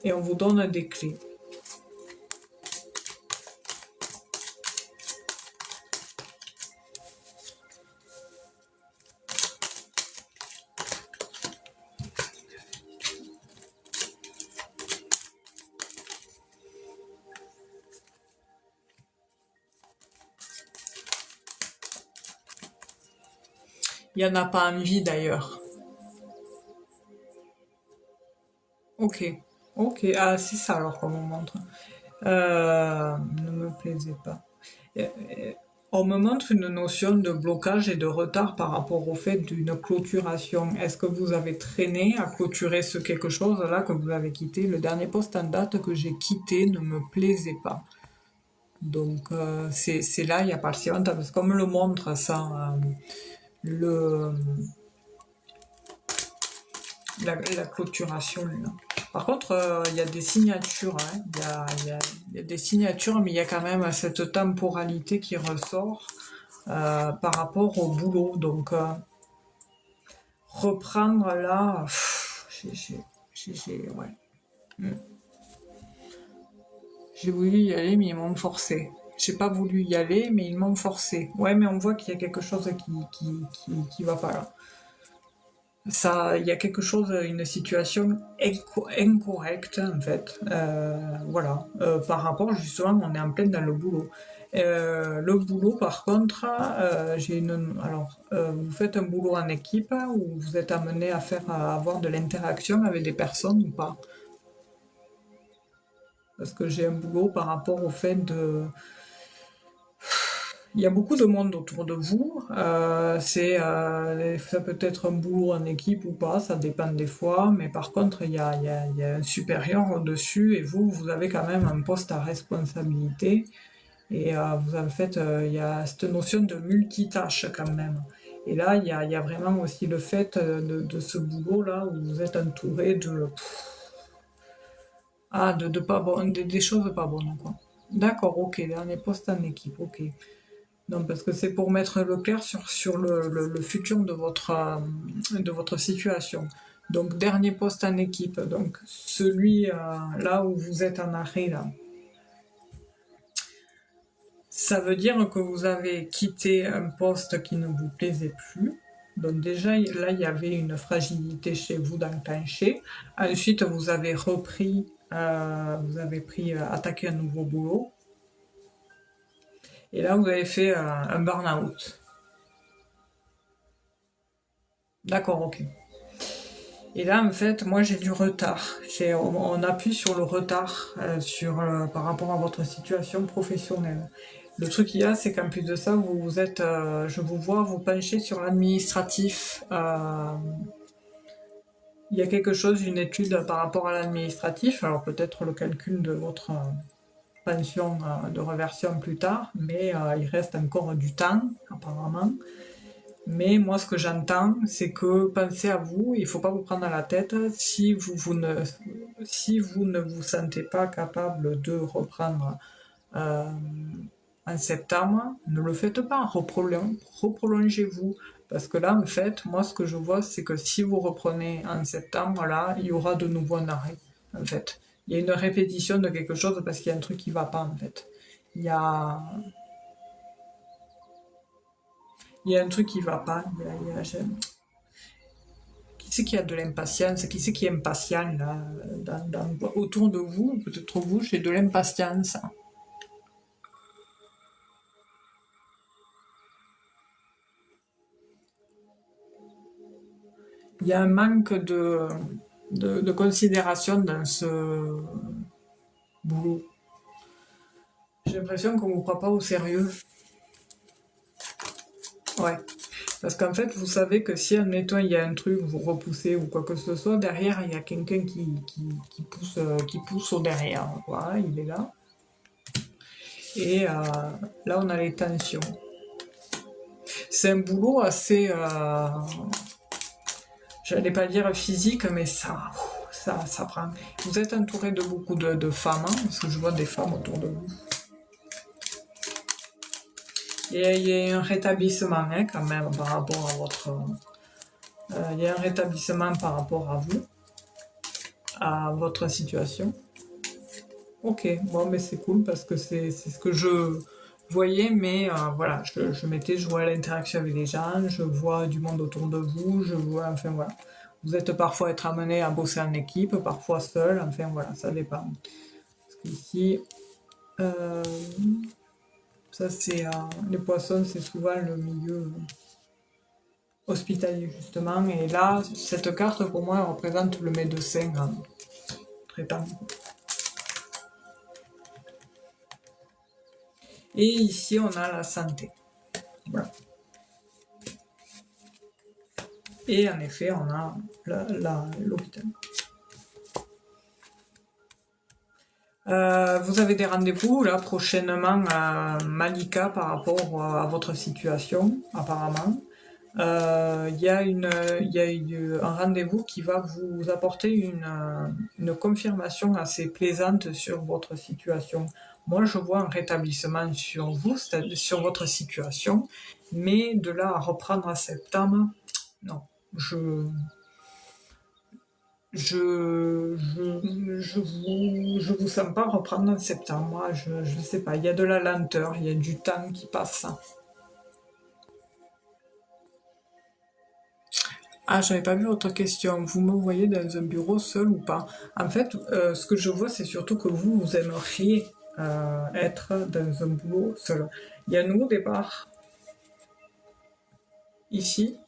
Speaker 1: et on vous donne des clés. Il n'y en a pas envie d'ailleurs. Ok, ok, ah c'est ça alors qu'on me montre. Ne me plaisait pas. Euh, On me montre une notion de blocage et de retard par rapport au fait d'une clôturation. Est-ce que vous avez traîné à clôturer ce quelque chose là que vous avez quitté? Le dernier poste en date que j'ai quitté ne me plaisait pas. Donc c'est là, il n'y a pas si longtemps, parce qu'on me le montre ça, le, la clôturation. Là. Par contre, il y a des signatures, hein. Il y a des signatures, mais il y a quand même cette temporalité qui ressort par rapport au boulot. Donc, reprendre là, ouais. Mm. J'ai voulu y aller, mais ils m'ont forcé. J'ai pas voulu y aller, mais ils m'ont forcé. Ouais, mais on voit qu'il y a quelque chose qui va pas là. Ça, il y a quelque chose, une situation incorrecte en fait, voilà, par rapport justement, on est en plein dans le boulot. Le boulot, par contre, vous faites un boulot en équipe ou vous êtes amené à avoir de l'interaction avec des personnes ou pas? Parce que j'ai un boulot par rapport au fait de il y a beaucoup de monde autour de vous. Ça peut être un boulot en équipe ou pas, ça dépend des fois. Mais par contre, il y a un supérieur au-dessus et vous avez quand même un poste à responsabilité. Et il y a cette notion de multitâche quand même. Et là, il y a vraiment aussi le fait de ce boulot-là où vous êtes entouré de pas bon, des choses pas bonnes, quoi. D'accord, ok, dernier poste en équipe, ok. Non, parce que c'est pour mettre le clair sur le futur de votre situation. Donc, dernier poste en équipe, donc celui là où vous êtes en arrêt, là. Ça veut dire que vous avez quitté un poste qui ne vous plaisait plus. Donc déjà, là, il y avait une fragilité chez vous d'enclencher. Ensuite, vous avez attaqué un nouveau boulot. Et là, vous avez fait un burn-out. D'accord, ok. Et là, en fait, moi, j'ai du retard. On appuie sur le retard par rapport à votre situation professionnelle. Le truc qu'il y a, c'est qu'en plus de ça, je vous vois vous pencher sur l'administratif. Il y a quelque chose, une étude par rapport à l'administratif. Alors peut-être le calcul de votre pension de réversion plus tard, mais il reste encore du temps, apparemment. Mais moi, ce que j'entends, c'est que pensez à vous, il ne faut pas vous prendre à la tête. Si vous ne vous sentez pas capable de reprendre euh, en septembre, ne le faites pas, reprolongez-vous. Parce que là, en fait, moi, ce que je vois, c'est que si vous reprenez en septembre, là, il y aura de nouveau un arrêt, en fait. Il y a une répétition de quelque chose parce qu'il y a un truc qui ne va pas, en fait. Il y a, il y a un truc qui ne va pas. Qui c'est qui a de l'impatience? Qui c'est qui est impatient, là, autour de vous? Peut-être vous, j'ai de l'impatience. Il y a un manque de considération dans ce boulot. J'ai l'impression qu'on ne vous prend pas au sérieux. Ouais. Parce qu'en fait, vous savez que si, admettons, il y a un truc, vous repoussez ou quoi que ce soit, derrière, il y a quelqu'un qui pousse au derrière. Voilà, il est là. Et là, on a les tensions. C'est un boulot assez... j'allais pas dire physique, mais ça prend. Vous êtes entouré de beaucoup de femmes, hein, parce que je vois des femmes autour de vous. Et il y a un rétablissement hein, quand même par rapport à votre... il y a un rétablissement par rapport à vous, à votre situation. Ok, bon, mais c'est cool parce que c'est ce que je voyais, mais voilà, je vois l'interaction avec les gens, je vois du monde autour de vous, je vois, enfin voilà. Vous êtes parfois être amené à bosser en équipe, parfois seul, enfin voilà, ça dépend. Parce qu'ici, euh, ça c'est les poissons, c'est souvent le milieu hospitalier justement, et là, cette carte pour moi elle représente le médecin traitant. Et ici, on a la santé. Voilà. Et en effet, on a l'hôpital. Vous avez des rendez-vous là prochainement à Malika par rapport à votre situation, apparemment. Il y a un rendez-vous qui va vous apporter une confirmation assez plaisante sur votre situation. Moi, je vois un rétablissement sur vous, c'est-à-dire sur votre situation, mais de là à reprendre à septembre, non. Je vous sens pas reprendre en septembre. Moi, je sais pas. Il y a de la lenteur, il y a du temps qui passe. Ah, j'avais pas vu votre question. Vous me voyez dans un bureau seul ou pas? En fait, ce que je vois, c'est surtout que vous aimeriez être dans un boulot seul. Il y a un nouveau départ ici,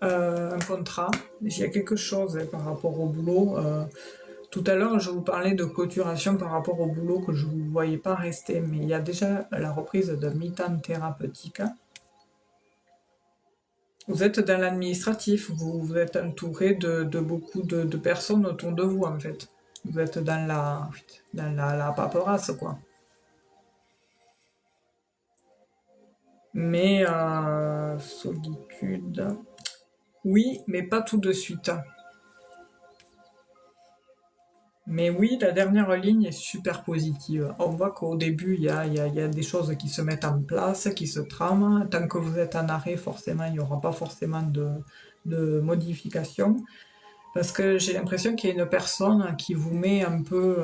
Speaker 1: un contrat. Il y a quelque chose hein, par rapport au boulot. Tout à l'heure, je vous parlais de clôturation par rapport au boulot que je ne vous voyais pas rester, mais il y a déjà la reprise de mi-temps thérapeutique. Vous êtes dans l'administratif, vous êtes entouré de beaucoup de personnes autour de vous, en fait. Vous êtes dans la paperasse, quoi. Mais solitude... Oui, mais pas tout de suite. Mais oui, la dernière ligne est super positive. On voit qu'au début, il y a des choses qui se mettent en place, qui se trament. Tant que vous êtes en arrêt, forcément, il n'y aura pas forcément de modifications. Parce que j'ai l'impression qu'il y a une personne qui vous met un peu...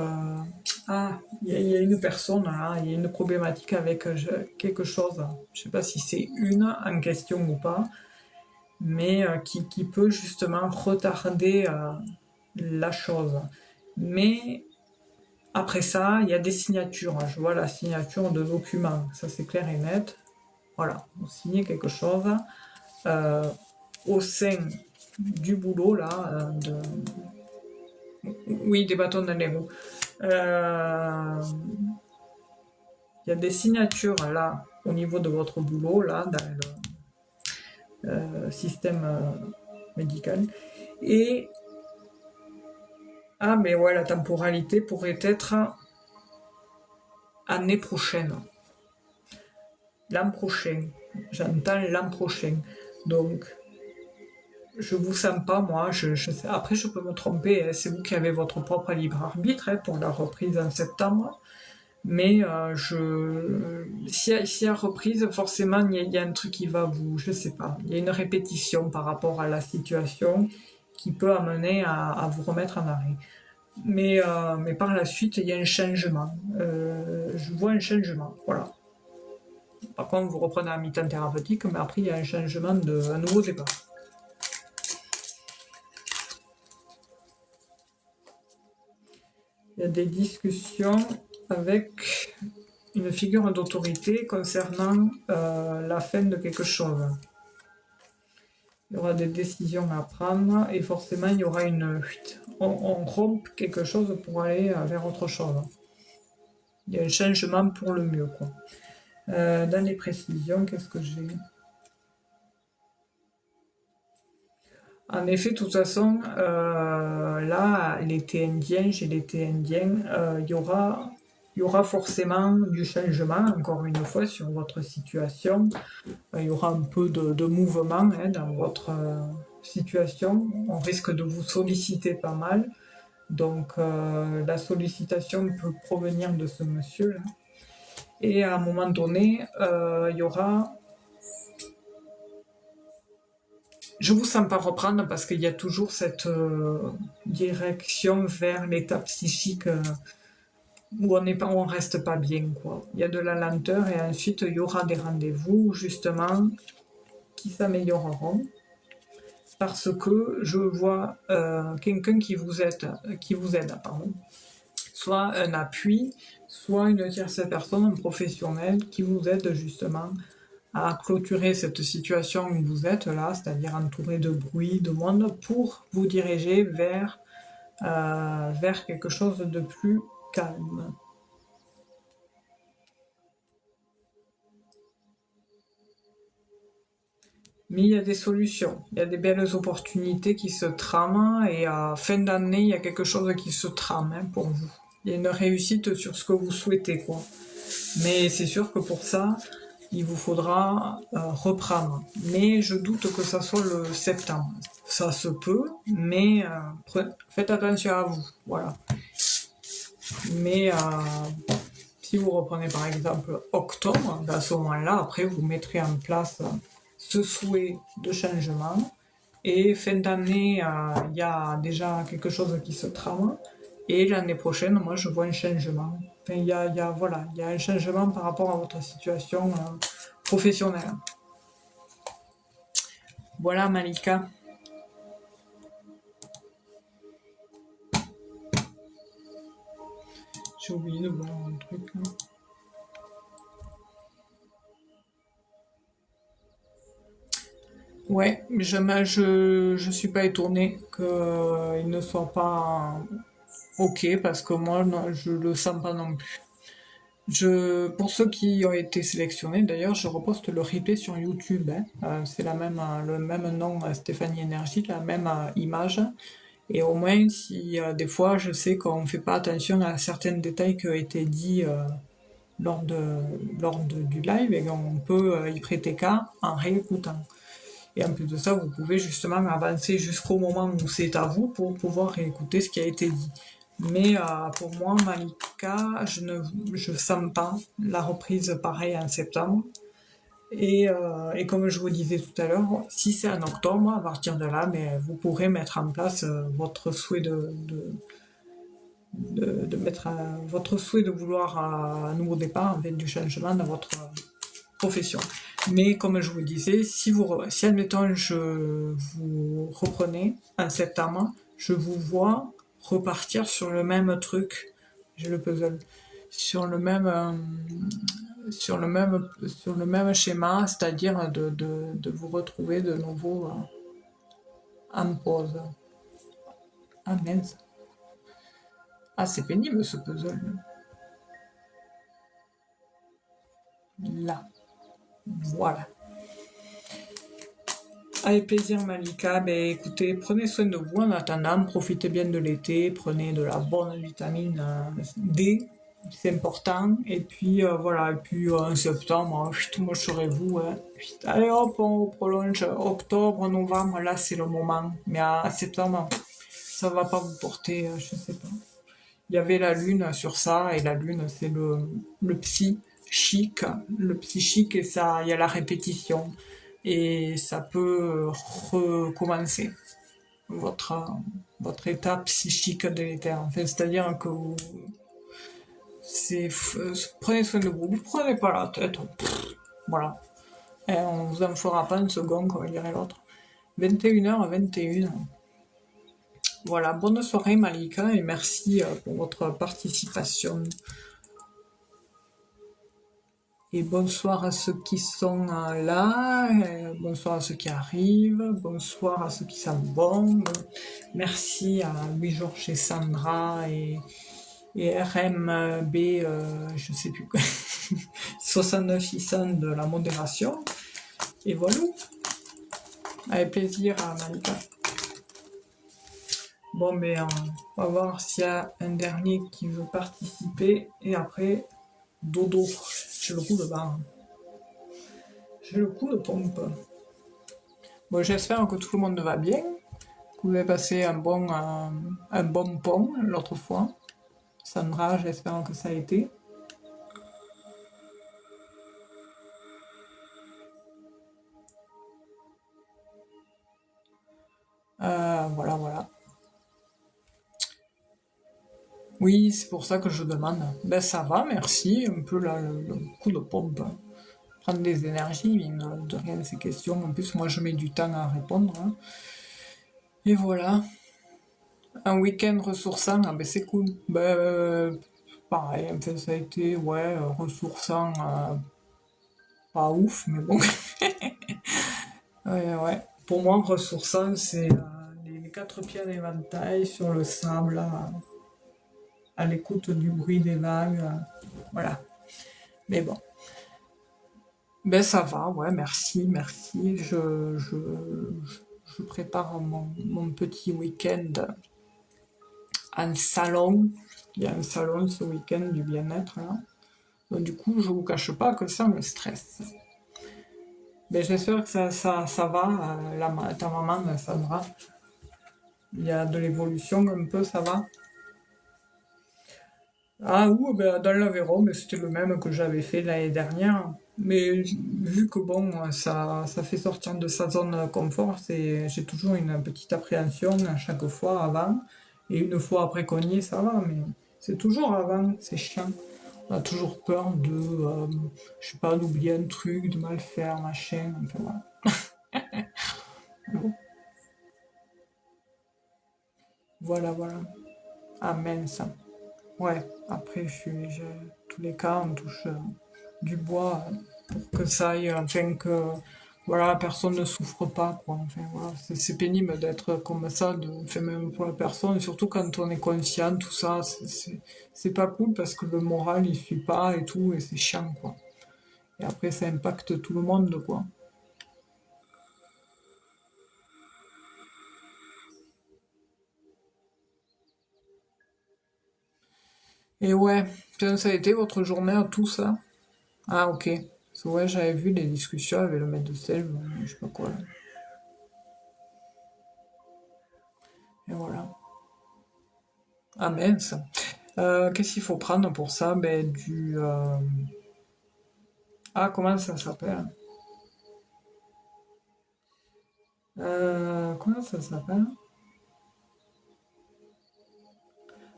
Speaker 1: ah, il y a une personne, là, il y a une problématique avec quelque chose. Je ne sais pas si c'est une en question ou pas, mais qui peut justement retarder la chose. Mais après ça, il y a des signatures. Je vois la signature de documents. Ça, c'est clair et net. Voilà, vous signez quelque chose au sein du boulot, là. Oui, des bâtons dans les roues. Il y a des signatures, là, au niveau de votre boulot, là, dans le système médical. Et ah, mais ouais, la temporalité pourrait être année prochaine. L'an prochain. J'entends l'an prochain. Donc, je vous sens pas, moi, sais. Après je peux me tromper, hein, c'est vous qui avez votre propre libre arbitre hein, pour la reprise en septembre. Mais s'il y a reprise, forcément, il y a un truc qui va vous... Je sais pas. Il y a une répétition par rapport à la situation qui peut amener à vous remettre en arrêt. Mais par la suite, il y a un changement. Je vois un changement, voilà. Par contre, vous reprenez un mi-temps thérapeutique, mais après, il y a un changement un nouveau départ. Il y a des discussions avec une figure d'autorité concernant la fin de quelque chose. Il y aura des décisions à prendre et forcément il y aura on rompt quelque chose pour aller vers autre chose. Il y a un changement pour le mieux, quoi. Dans les précisions, qu'est-ce que j'ai? En effet, de toute façon, là, l'été indien, j'ai l'été indien, il y aura forcément du changement, encore une fois, sur votre situation. Il y aura un peu de mouvement hein, dans votre situation. On risque de vous solliciter pas mal. Donc, la sollicitation peut provenir de ce monsieur-là. Et à un moment donné, il y aura... Je vous sens pas reprendre parce qu'il y a toujours cette direction vers l'état psychique où on reste pas bien, quoi. Il y a de la lenteur et ensuite il y aura des rendez-vous justement qui s'amélioreront parce que je vois quelqu'un qui vous aide, pardon. Soit un appui, soit une tierce personne, un professionnel qui vous aide justement à clôturer cette situation où vous êtes là, c'est-à-dire entouré de bruit, de monde, pour vous diriger vers quelque chose de plus calme. Mais il y a des solutions, il y a des belles opportunités qui se trament et à fin d'année, il y a quelque chose qui se trame hein, pour vous. Il y a une réussite sur ce que vous souhaitez, quoi. Mais c'est sûr que pour ça, il vous faudra reprendre. Mais je doute que ça soit le septembre. Ça se peut, mais faites attention à vous. Voilà. Mais si vous reprenez par exemple octobre, à ce moment-là, après vous mettrez en place ce souhait de changement. Et fin d'année, il y a déjà quelque chose qui se trame. Et l'année prochaine, moi, je vois un changement. Enfin, il y a un changement par rapport à votre situation professionnelle. Voilà, Malika. J'ai oublié de voir un truc. Hein. Ouais, mais je suis pas étonnée qu'il ne soit pas ok parce que moi, non, je le sens pas non plus. Pour ceux qui ont été sélectionnés, d'ailleurs, je reposte le replay sur YouTube. Hein. C'est le même nom, Stéphanie Énergie, la même image. Et au moins, si des fois, je sais qu'on ne fait pas attention à certains détails qui ont été dits du live et qu'on peut y prêter cas en réécoutant. Et en plus de ça, vous pouvez justement avancer jusqu'au moment où c'est à vous pour pouvoir réécouter ce qui a été dit. Mais pour moi, Malika, je sens pas la reprise pareille en septembre. Et comme je vous disais tout à l'heure, si c'est en octobre, à partir de là, mais vous pourrez mettre en place votre souhait votre souhait de vouloir un nouveau départ avec du changement dans votre profession. Mais comme je vous disais, si admettons je vous reprenez en septembre, je vous vois repartir sur le même truc, j'ai le puzzle, sur le même schéma, c'est-à-dire de vous retrouver de nouveau en pause. Ah mince. Ah c'est pénible ce puzzle. Là. Voilà. Avec plaisir Malika, ben écoutez, prenez soin de vous en attendant, profitez bien de l'été, prenez de la bonne vitamine D c'est important. Et puis voilà, et puis en septembre, moi je serai vous. Hein. Allez hop, on prolonge octobre, novembre, là c'est le moment. Mais à septembre, ça va pas vous porter, je sais pas. Il y avait la lune sur ça, et la lune c'est le psychique, le psychique, et ça, il y a la répétition. Et ça peut recommencer votre, votre état psychique délétère. Enfin, c'est-à-dire que vous, prenez soin de vous, vous prenez pas la tête, voilà. Et on vous en fera pas une seconde, comme dirait l'autre. 21h à 21. Voilà, bonne soirée Malika, et merci pour votre participation. Et bonsoir à ceux qui sont là, bonsoir à ceux qui arrivent, bonsoir à ceux qui s'en vont. Merci à Louis-Georges et Sandra et RMB, je sais plus quoi, 69 600 de la modération. Et voilà. Avec plaisir à Malika. Bon, mais on va voir s'il y a un dernier qui veut participer. Et après, dodo. J'ai le coup de barre. J'ai le coup de pompe. Bon, j'espère que tout le monde va bien. Que vous avez passé un bon pont l'autre fois. Sandra, j'espère que ça a été. Voilà, voilà. Oui, c'est pour ça que je demande. Ben ça va, merci. Un peu là, le coup de pompe. Prendre des énergies, mine de rien, ces questions. En plus, moi, je mets du temps à répondre. Hein. Et voilà. Un week-end ressourçant, ah ben c'est cool. Ben, pareil, en fait, ça a été, ouais, ressourçant, pas ouf, mais bon. Ouais, ouais. Pour moi, ressourçant, c'est les quatre pieds d'éventail sur le sable, là, à l'écoute du bruit des vagues. Voilà. Mais bon. Ben ça va, ouais, merci, merci. Je prépare mon petit week-end en salon. Il y a un salon ce week-end du bien-être là. Donc, du coup, je vous cache pas que ça me stresse. Ben j'espère que ça va. Ta maman, Sandra, il y a de l'évolution un peu, ça va. Ah oui, ben, dans l'Aveyron, mais c'était le même que j'avais fait l'année dernière. Mais vu que bon, ça fait sortir de sa zone confort, j'ai toujours une petite appréhension à chaque fois avant. Et une fois après qu'on y est, ça va, mais c'est toujours avant, c'est chiant. On a toujours peur je sais pas, d'oublier un truc, de mal faire, machin, enfin voilà. Voilà, voilà. Amen, ça. Ouais, après, tous les cas, on touche du bois pour que ça aille, enfin que voilà, personne ne souffre pas, quoi. Enfin, voilà, c'est pénible d'être comme ça, enfin, même pour la personne, surtout quand on est conscient, tout ça, c'est pas cool parce que le moral il suit pas et tout, et c'est chiant, quoi. Et après, ça impacte tout le monde, quoi. Et ouais, putain, ça a été votre journée à tout ça? Ah, ok. Parce que ouais, j'avais vu des discussions avec le maître de sel, je sais pas quoi, là. Et voilà. Ah mince. Qu'est-ce qu'il faut prendre pour ça? Ben, Ah, comment ça s'appelle? Comment ça s'appelle?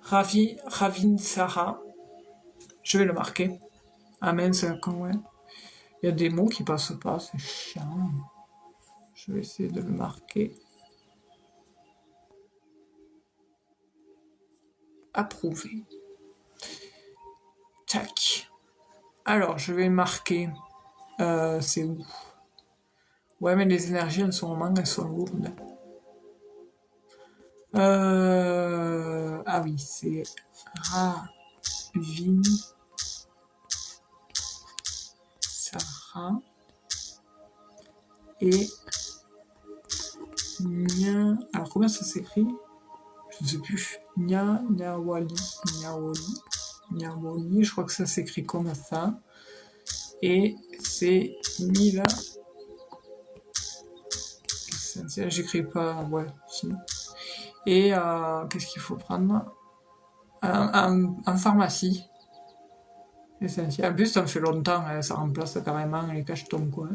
Speaker 1: Ravinsara. Je vais le marquer. Ah mince, ouais. Il y a des mots qui passent pas, c'est chiant. Je vais essayer de le marquer. Approuvé. Tac. Alors, je vais marquer. C'est où? Ouais, mais les énergies en ce moment, elles sont lourdes. Ah oui, c'est Ravin Sarah et Nia. Alors comment ça s'écrit? Je ne sais plus. Nyawali. Nyawali. Niaoli, je crois que ça s'écrit comme ça. Et c'est 1000 essentiels, j'écris pas, ouais, si. Et qu'est-ce qu'il faut prendre en pharmacie. Essentiel. En plus, ça me fait longtemps, hein, ça remplace carrément les cachetons, quoi.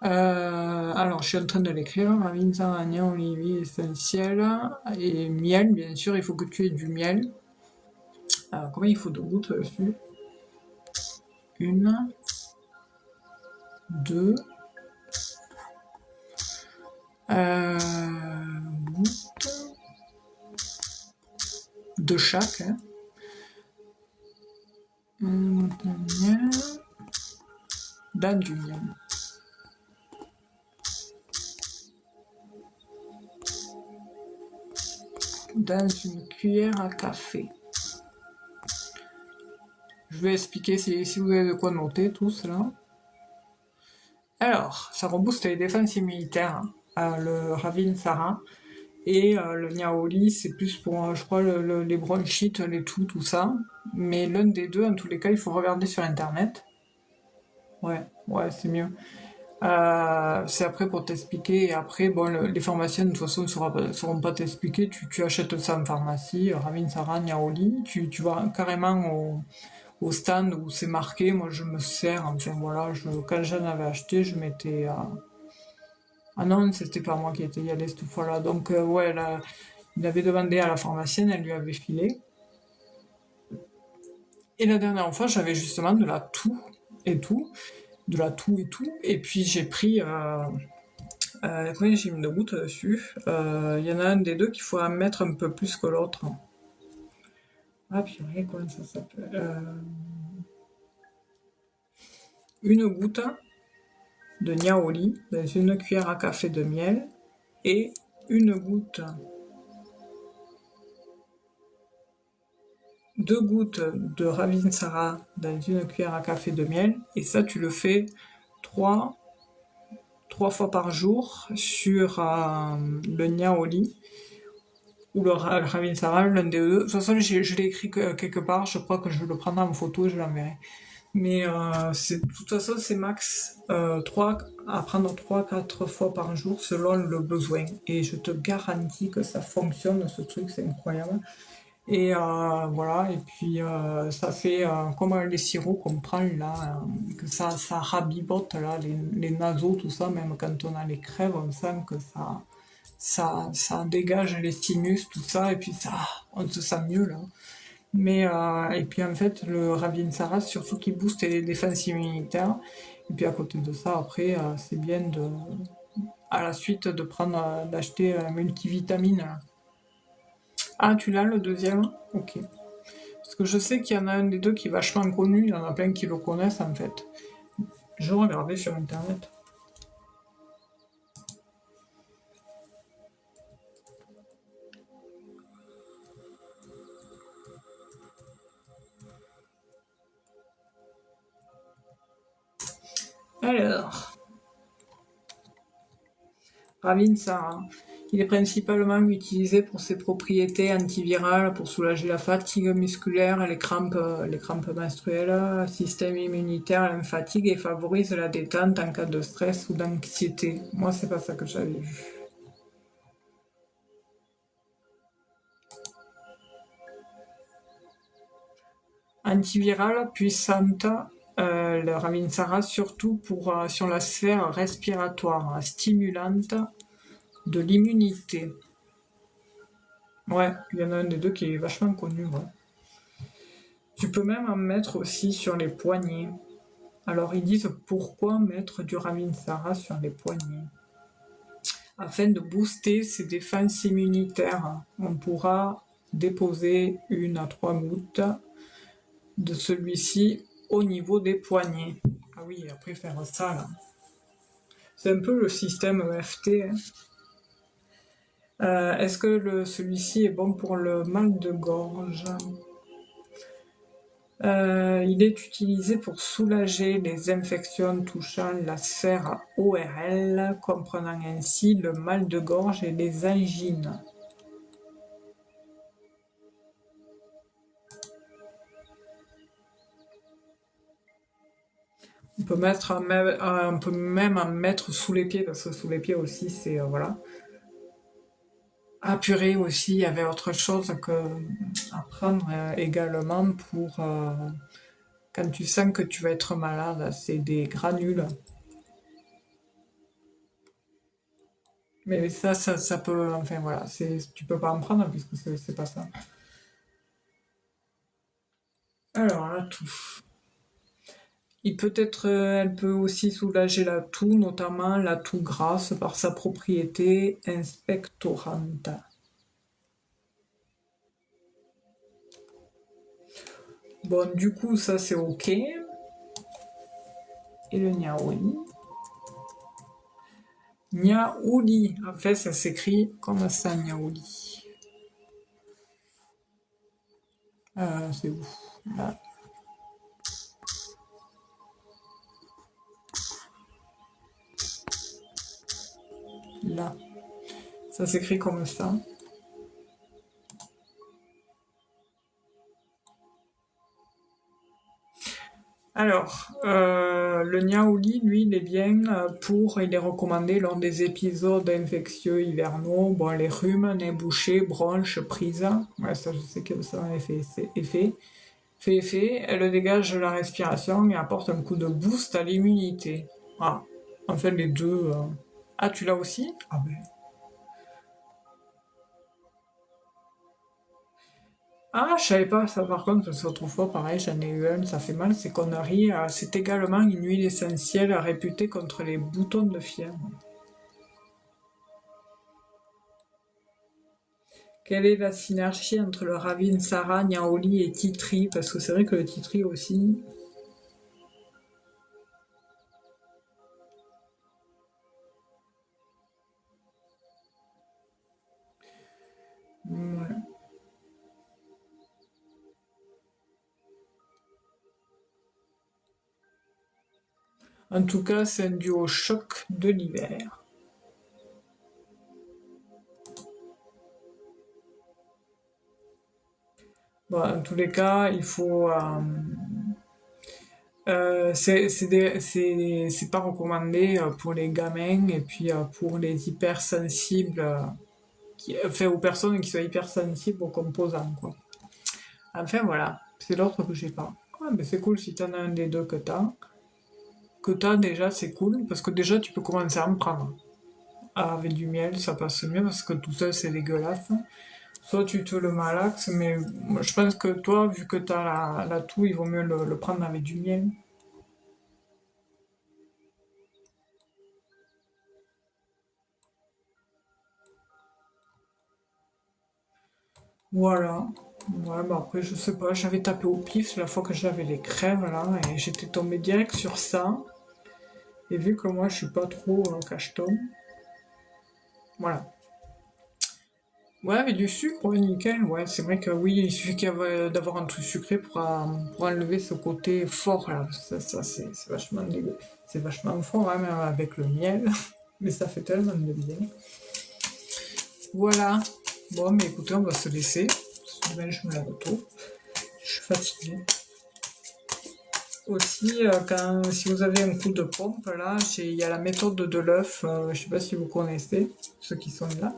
Speaker 1: Alors, je suis en train de l'écrire. Ravinsa, oignon, olivier, essentiel. Et miel, bien sûr, il faut que tu aies du miel. Combien il faut de gouttes dessus? 1, 2 gouttes de chaque. Hein. Goutte de miel. Dans du miel. Dans une cuillère à café. Je vais expliquer si vous avez de quoi noter tout cela. Alors, ça rebooste les défenses immunitaires, le Ravinsara. Et le Niaoli, c'est plus pour, je crois, les bronchites, les tout ça. Mais l'un des deux, en tous les cas, il faut regarder sur Internet. Ouais, c'est mieux. C'est après pour t'expliquer. Et après, bon, les pharmaciens, de toute façon, ne sauront pas t'expliquer. Tu achètes ça en pharmacie, Ravinsara, Niaoli. Tu vas carrément au stand où c'est marqué. Moi, je me sers. Enfin, voilà, quand j'en avais acheté, je mettais... Ah non, c'était pas moi qui étais y allé cette fois-là. Donc, ouais, là, il avait demandé à la pharmacienne, elle lui avait filé. Et la dernière fois, j'avais justement de la toux et tout. De la toux et tout. Et puis, j'ai pris... combien j'ai mis de gouttes dessus? Il y en a un des deux qu'il faut en mettre un peu plus que l'autre. Ah, purée, comment ça s'appelle? Une goutte de Niaoli dans une cuillère à café de miel et une goutte, 2 gouttes de Ravinsara dans une cuillère à café de miel, et ça tu le fais 3 fois par jour sur le Niaoli ou le Ravinsara, l'un des deux. De toute façon, je l'ai écrit quelque part, je crois que je le prendrai en photo et je l'enverrai. Mais de toute façon, c'est max 3, à prendre 3-4 fois par jour selon le besoin. Et je te garantis que ça fonctionne, ce truc, c'est incroyable. Et voilà, et puis ça fait comme les sirops qu'on prend là, que ça rabibote là, les naseaux, tout ça, même quand on a les crèves, on sent que ça dégage les sinus, tout ça, et puis ça, on se sent mieux là. Mais et puis en fait le Ravinsara surtout qui booste les défenses immunitaires. Et puis à côté de ça après c'est bien à la suite de prendre d'acheter un multivitamine. Ah tu l'as le deuxième? Ok. Parce que je sais qu'il y en a un des deux qui est vachement connu, il y en a plein qui le connaissent en fait. Je regardais sur internet. Alors, Ravinsara. Il est principalement utilisé pour ses propriétés antivirales, pour soulager la fatigue musculaire, les crampes menstruelles, système immunitaire, lymphatique, et favorise la détente en cas de stress ou d'anxiété. Moi, c'est pas ça que j'avais vu. Antivirale puissante, le Ravinsara, surtout sur la sphère respiratoire, stimulante de l'immunité. Ouais, il y en a un des deux qui est vachement connu. Ouais. Tu peux même en mettre aussi sur les poignets. Alors ils disent pourquoi mettre du Ravinsara sur les poignets. Afin de booster ses défenses immunitaires, on pourra déposer 1 à 3 gouttes de celui-ci au niveau des poignets. Ah oui, après faire ça là. C'est un peu le système EFT. Hein. Est-ce que celui-ci est bon pour le mal de gorge? Il est utilisé pour soulager les infections touchant la sphère ORL, comprenant ainsi le mal de gorge et les angines. On peut même en mettre sous les pieds, parce que sous les pieds aussi, c'est, voilà. Ah purée aussi, il y avait autre chose à prendre également pour quand tu sens que tu vas être malade, c'est des granules. Mais ça peut, enfin voilà, tu peux pas en prendre puisque c'est pas ça. Alors la toux. Elle peut aussi soulager la toux, notamment la toux grasse par sa propriété inspectorante. Bon, du coup, ça c'est ok. Et le niaouli. Niaouli, en fait, ça s'écrit comme ça, niaouli. C'est où? Là. Là. Ça s'écrit comme ça. Alors, le niaouli, lui, il est bien il est recommandé lors des épisodes infectieux hivernaux, bon, les rhumes, nez bouché, bronches, prise. Ouais, ça, je sais que ça a fait effet. Elle dégage la respiration et apporte un coup de boost à l'immunité. Ah, en fait, les deux. Ah, tu l'as aussi? Ah ben. Ah, je savais pas ça par contre, parce qu'autrefois, pareil, j'en ai eu un, ça fait mal, c'est conneries. C'est également une huile essentielle réputée contre les boutons de fièvre. Quelle est la synergie entre le Ravinsara, Niaouli et Titri? Parce que c'est vrai que le Titri aussi. Ouais. En tout cas, c'est un duo choc de l'hiver. Bon, en tous les cas, il faut. C'est pas recommandé pour les gamins et puis pour les hypersensibles, enfin aux personnes qui sont hypersensibles aux composants, quoi. Enfin voilà, c'est l'autre que j'ai pas. Ah, mais c'est cool si t'en as un des deux que t'as déjà, c'est cool parce que déjà tu peux commencer à en prendre. Ah, avec du miel, ça passe mieux parce que tout seul c'est dégueulasse. Soit tu te le malaxes, mais moi, je pense que toi, vu que t'as la toux, il vaut mieux le prendre avec du miel. Voilà. Ouais, bah après, je sais pas, j'avais tapé au pif la fois que j'avais les crèmes là, et j'étais tombée direct sur ça. Et vu que moi je suis pas trop cacheton, voilà. Ouais, avec du sucre, ouais, nickel. Ouais, c'est vrai que oui, il suffit d'avoir un truc sucré pour enlever ce côté fort là. Ça c'est vachement c'est vachement fort, hein, même avec le miel. Mais ça fait tellement de bien. Voilà. Bon, mais écoutez, on va se laisser. Demain, je me lave tôt. Je suis fatiguée. Aussi, si vous avez un coup de pompe, là, il y a la méthode de l'œuf, je sais pas si vous connaissez, ceux qui sont là.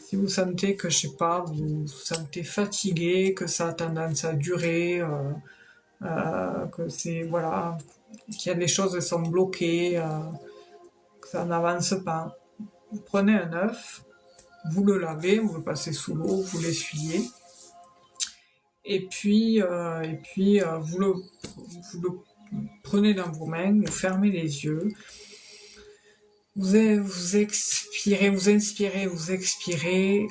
Speaker 1: Si vous sentez que, je sais pas, vous vous sentez fatigué, que ça a tendance à durer, que c'est, voilà, qu'il y a des choses qui sont bloquées, que ça n'avance pas. Vous prenez un œuf, vous le lavez, vous le passez sous l'eau, vous l'essuyez, vous le prenez dans vos mains, vous fermez les yeux, vous expirez, vous inspirez, vous expirez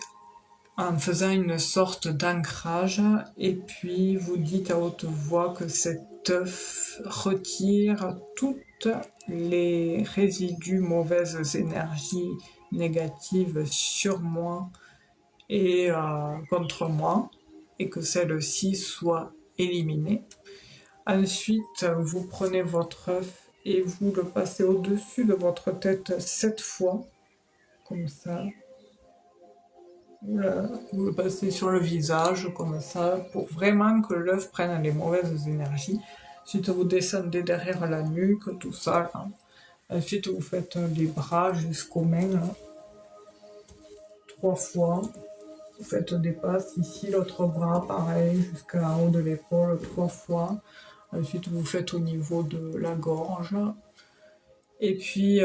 Speaker 1: en faisant une sorte d'ancrage et puis vous dites à haute voix que cet œuf retire toutes les résidus, mauvaises énergies négatives sur moi et contre moi et que celles-ci soient éliminées. Ensuite, vous prenez votre œuf et vous le passez au-dessus de votre tête 7 fois, comme ça. Vous le passez sur le visage, comme ça, pour vraiment que l'œuf prenne les mauvaises énergies. Ensuite, vous descendez derrière la nuque, tout ça, là. Ensuite, vous faites les bras jusqu'aux mains, là, 3 fois. Vous faites des passes ici, l'autre bras, pareil, jusqu'en haut de l'épaule, 3 fois. Ensuite, vous faites au niveau de la gorge. Et puis,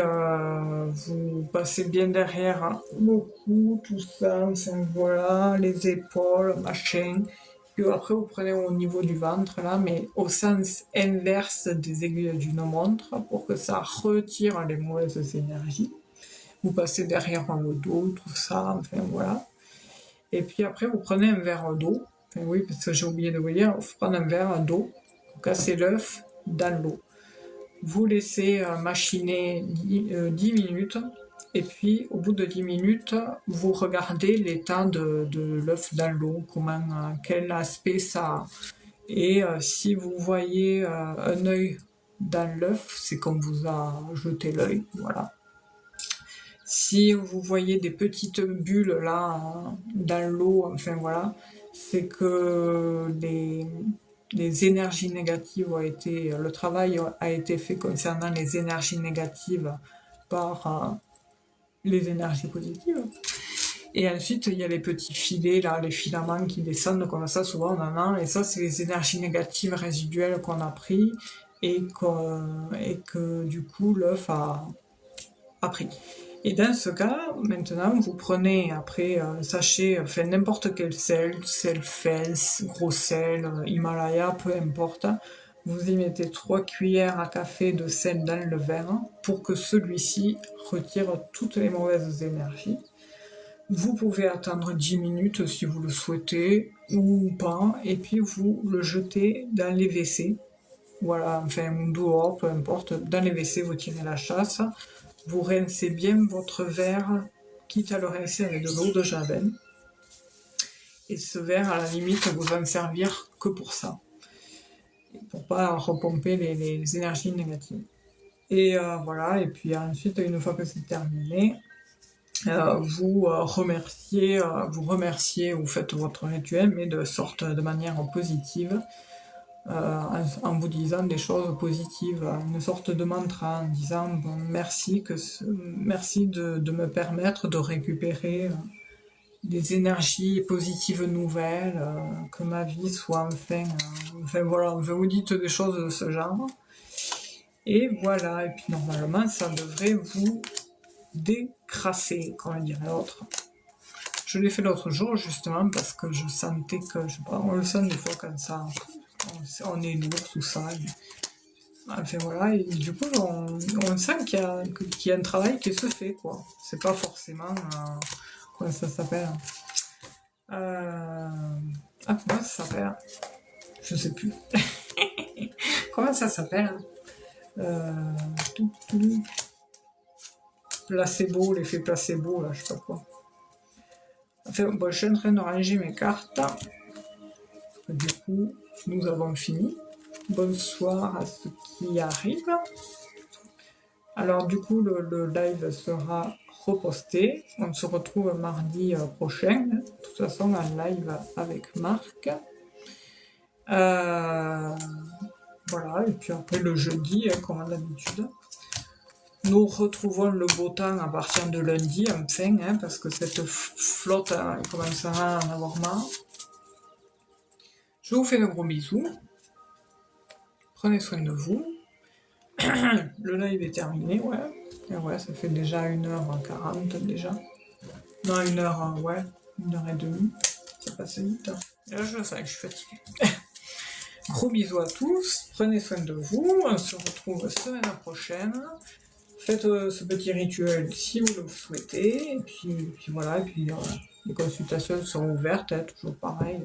Speaker 1: vous passez bien derrière le cou, tout ça, enfin, voilà, les épaules, machin. Puis après, vous prenez au niveau du ventre, là, mais au sens inverse des aiguilles d'une montre, pour que ça retire les mauvaises énergies. Vous passez derrière le dos, tout ça, enfin, voilà. Et puis après, vous prenez un verre d'eau. Enfin, oui, parce que j'ai oublié de vous dire, il faut prendre un verre d'eau, vous cassez l'œuf dans l'eau. Vous laissez machiner 10 minutes, et puis au bout de 10 minutes, vous regardez l'état de l'œuf dans l'eau, quel aspect ça a. Et si vous voyez un œil dans l'œuf, c'est qu'on vous a jeté l'œil, voilà. Si vous voyez des petites bulles là dans l'eau, enfin voilà, c'est que les énergies négatives ont été, le travail a été fait concernant les énergies négatives par les énergies positives. Et ensuite, il y a les petits filets, là, les filaments qui descendent comme ça, souvent on en a, et ça, c'est les énergies négatives résiduelles qu'on a pris et que du coup, l'œuf a pris. Et dans ce cas, maintenant, vous prenez après un sachet, enfin n'importe quel sel Fels, gros sel, Himalaya, peu importe. Vous y mettez 3 cuillères à café de sel dans le verre pour que celui-ci retire toutes les mauvaises énergies. Vous pouvez attendre 10 minutes si vous le souhaitez ou pas, et puis vous le jetez dans les WC. Voilà, enfin, ou dehors, peu importe, dans les WC, vous tirez la chasse. Vous rincez bien votre verre, quitte à le rincer avec de l'eau de javel. Et ce verre, à la limite, vous en servir que pour ça. Pour pas repomper les énergies négatives. Et voilà, et puis ensuite, une fois que c'est terminé, vous remerciez, vous faites votre rituel, mais de manière positive. En vous disant des choses positives, une sorte de mantra, en disant bon, merci de me permettre de récupérer des énergies positives nouvelles, que ma vie soit enfin voilà, vous dites des choses de ce genre. Et voilà, et puis normalement ça devrait vous décrasser, comme dirait l'autre. Je l'ai fait l'autre jour justement parce que je sentais que, je sais pas, on le sent des fois comme ça, on est lourd, tout ça. Enfin voilà, et du coup on sent qu'il y a un travail qui se fait, quoi. C'est pas forcément, comment ça s'appelle, comment ça s'appelle, je sais plus. Comment ça s'appelle, placebo, l'effet placebo, là, je sais pas quoi. Enfin bon, je suis en train de ranger mes cartes. Du coup, nous avons fini. Bonsoir à ceux qui arrivent. Alors du coup, le live sera reposté. On se retrouve mardi prochain. De toute façon, en live avec Marc. Voilà, et puis après le jeudi, comme d'habitude. Nous retrouvons le beau temps à partir de lundi, enfin, parce que cette flotte commencera à en avoir marre. Je vous fais de gros bisous. Prenez soin de vous. Le live est terminé, ouais. Et ouais, ça fait déjà 1h40 déjà. Non, 1h, ouais, 1h30. Ça passe vite. Et là, je sais que je suis fatiguée. Gros bisous à tous. Prenez soin de vous. On se retrouve semaine prochaine. Faites ce petit rituel si vous le souhaitez. Et puis voilà. Et puis les consultations seront ouvertes, toujours pareil,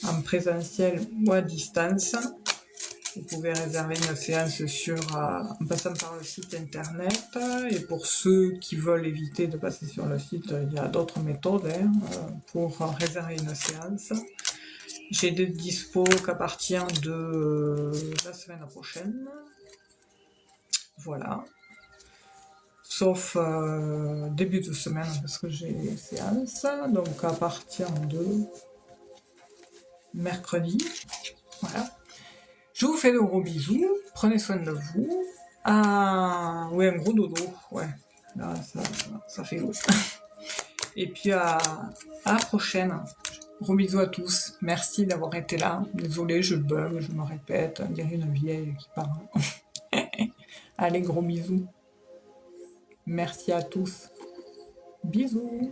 Speaker 1: en présentiel ou à distance. Vous pouvez réserver une séance en passant par le site internet. Et pour ceux qui veulent éviter de passer sur le site, il y a d'autres méthodes pour réserver une séance. J'ai des dispos qu'à partir de la semaine prochaine. Voilà. Sauf début de semaine parce que j'ai des séances. Donc à partir de mercredi. Voilà. Je vous fais de gros bisous. Prenez soin de vous. Oui, un gros dodo. Ouais, là, ça fait gros. Et puis à la prochaine. Gros bisous à tous. Merci d'avoir été là. Désolée, je bug, je me répète. On dirait une vieille qui parle. Allez, gros bisous. Merci à tous. Bisous.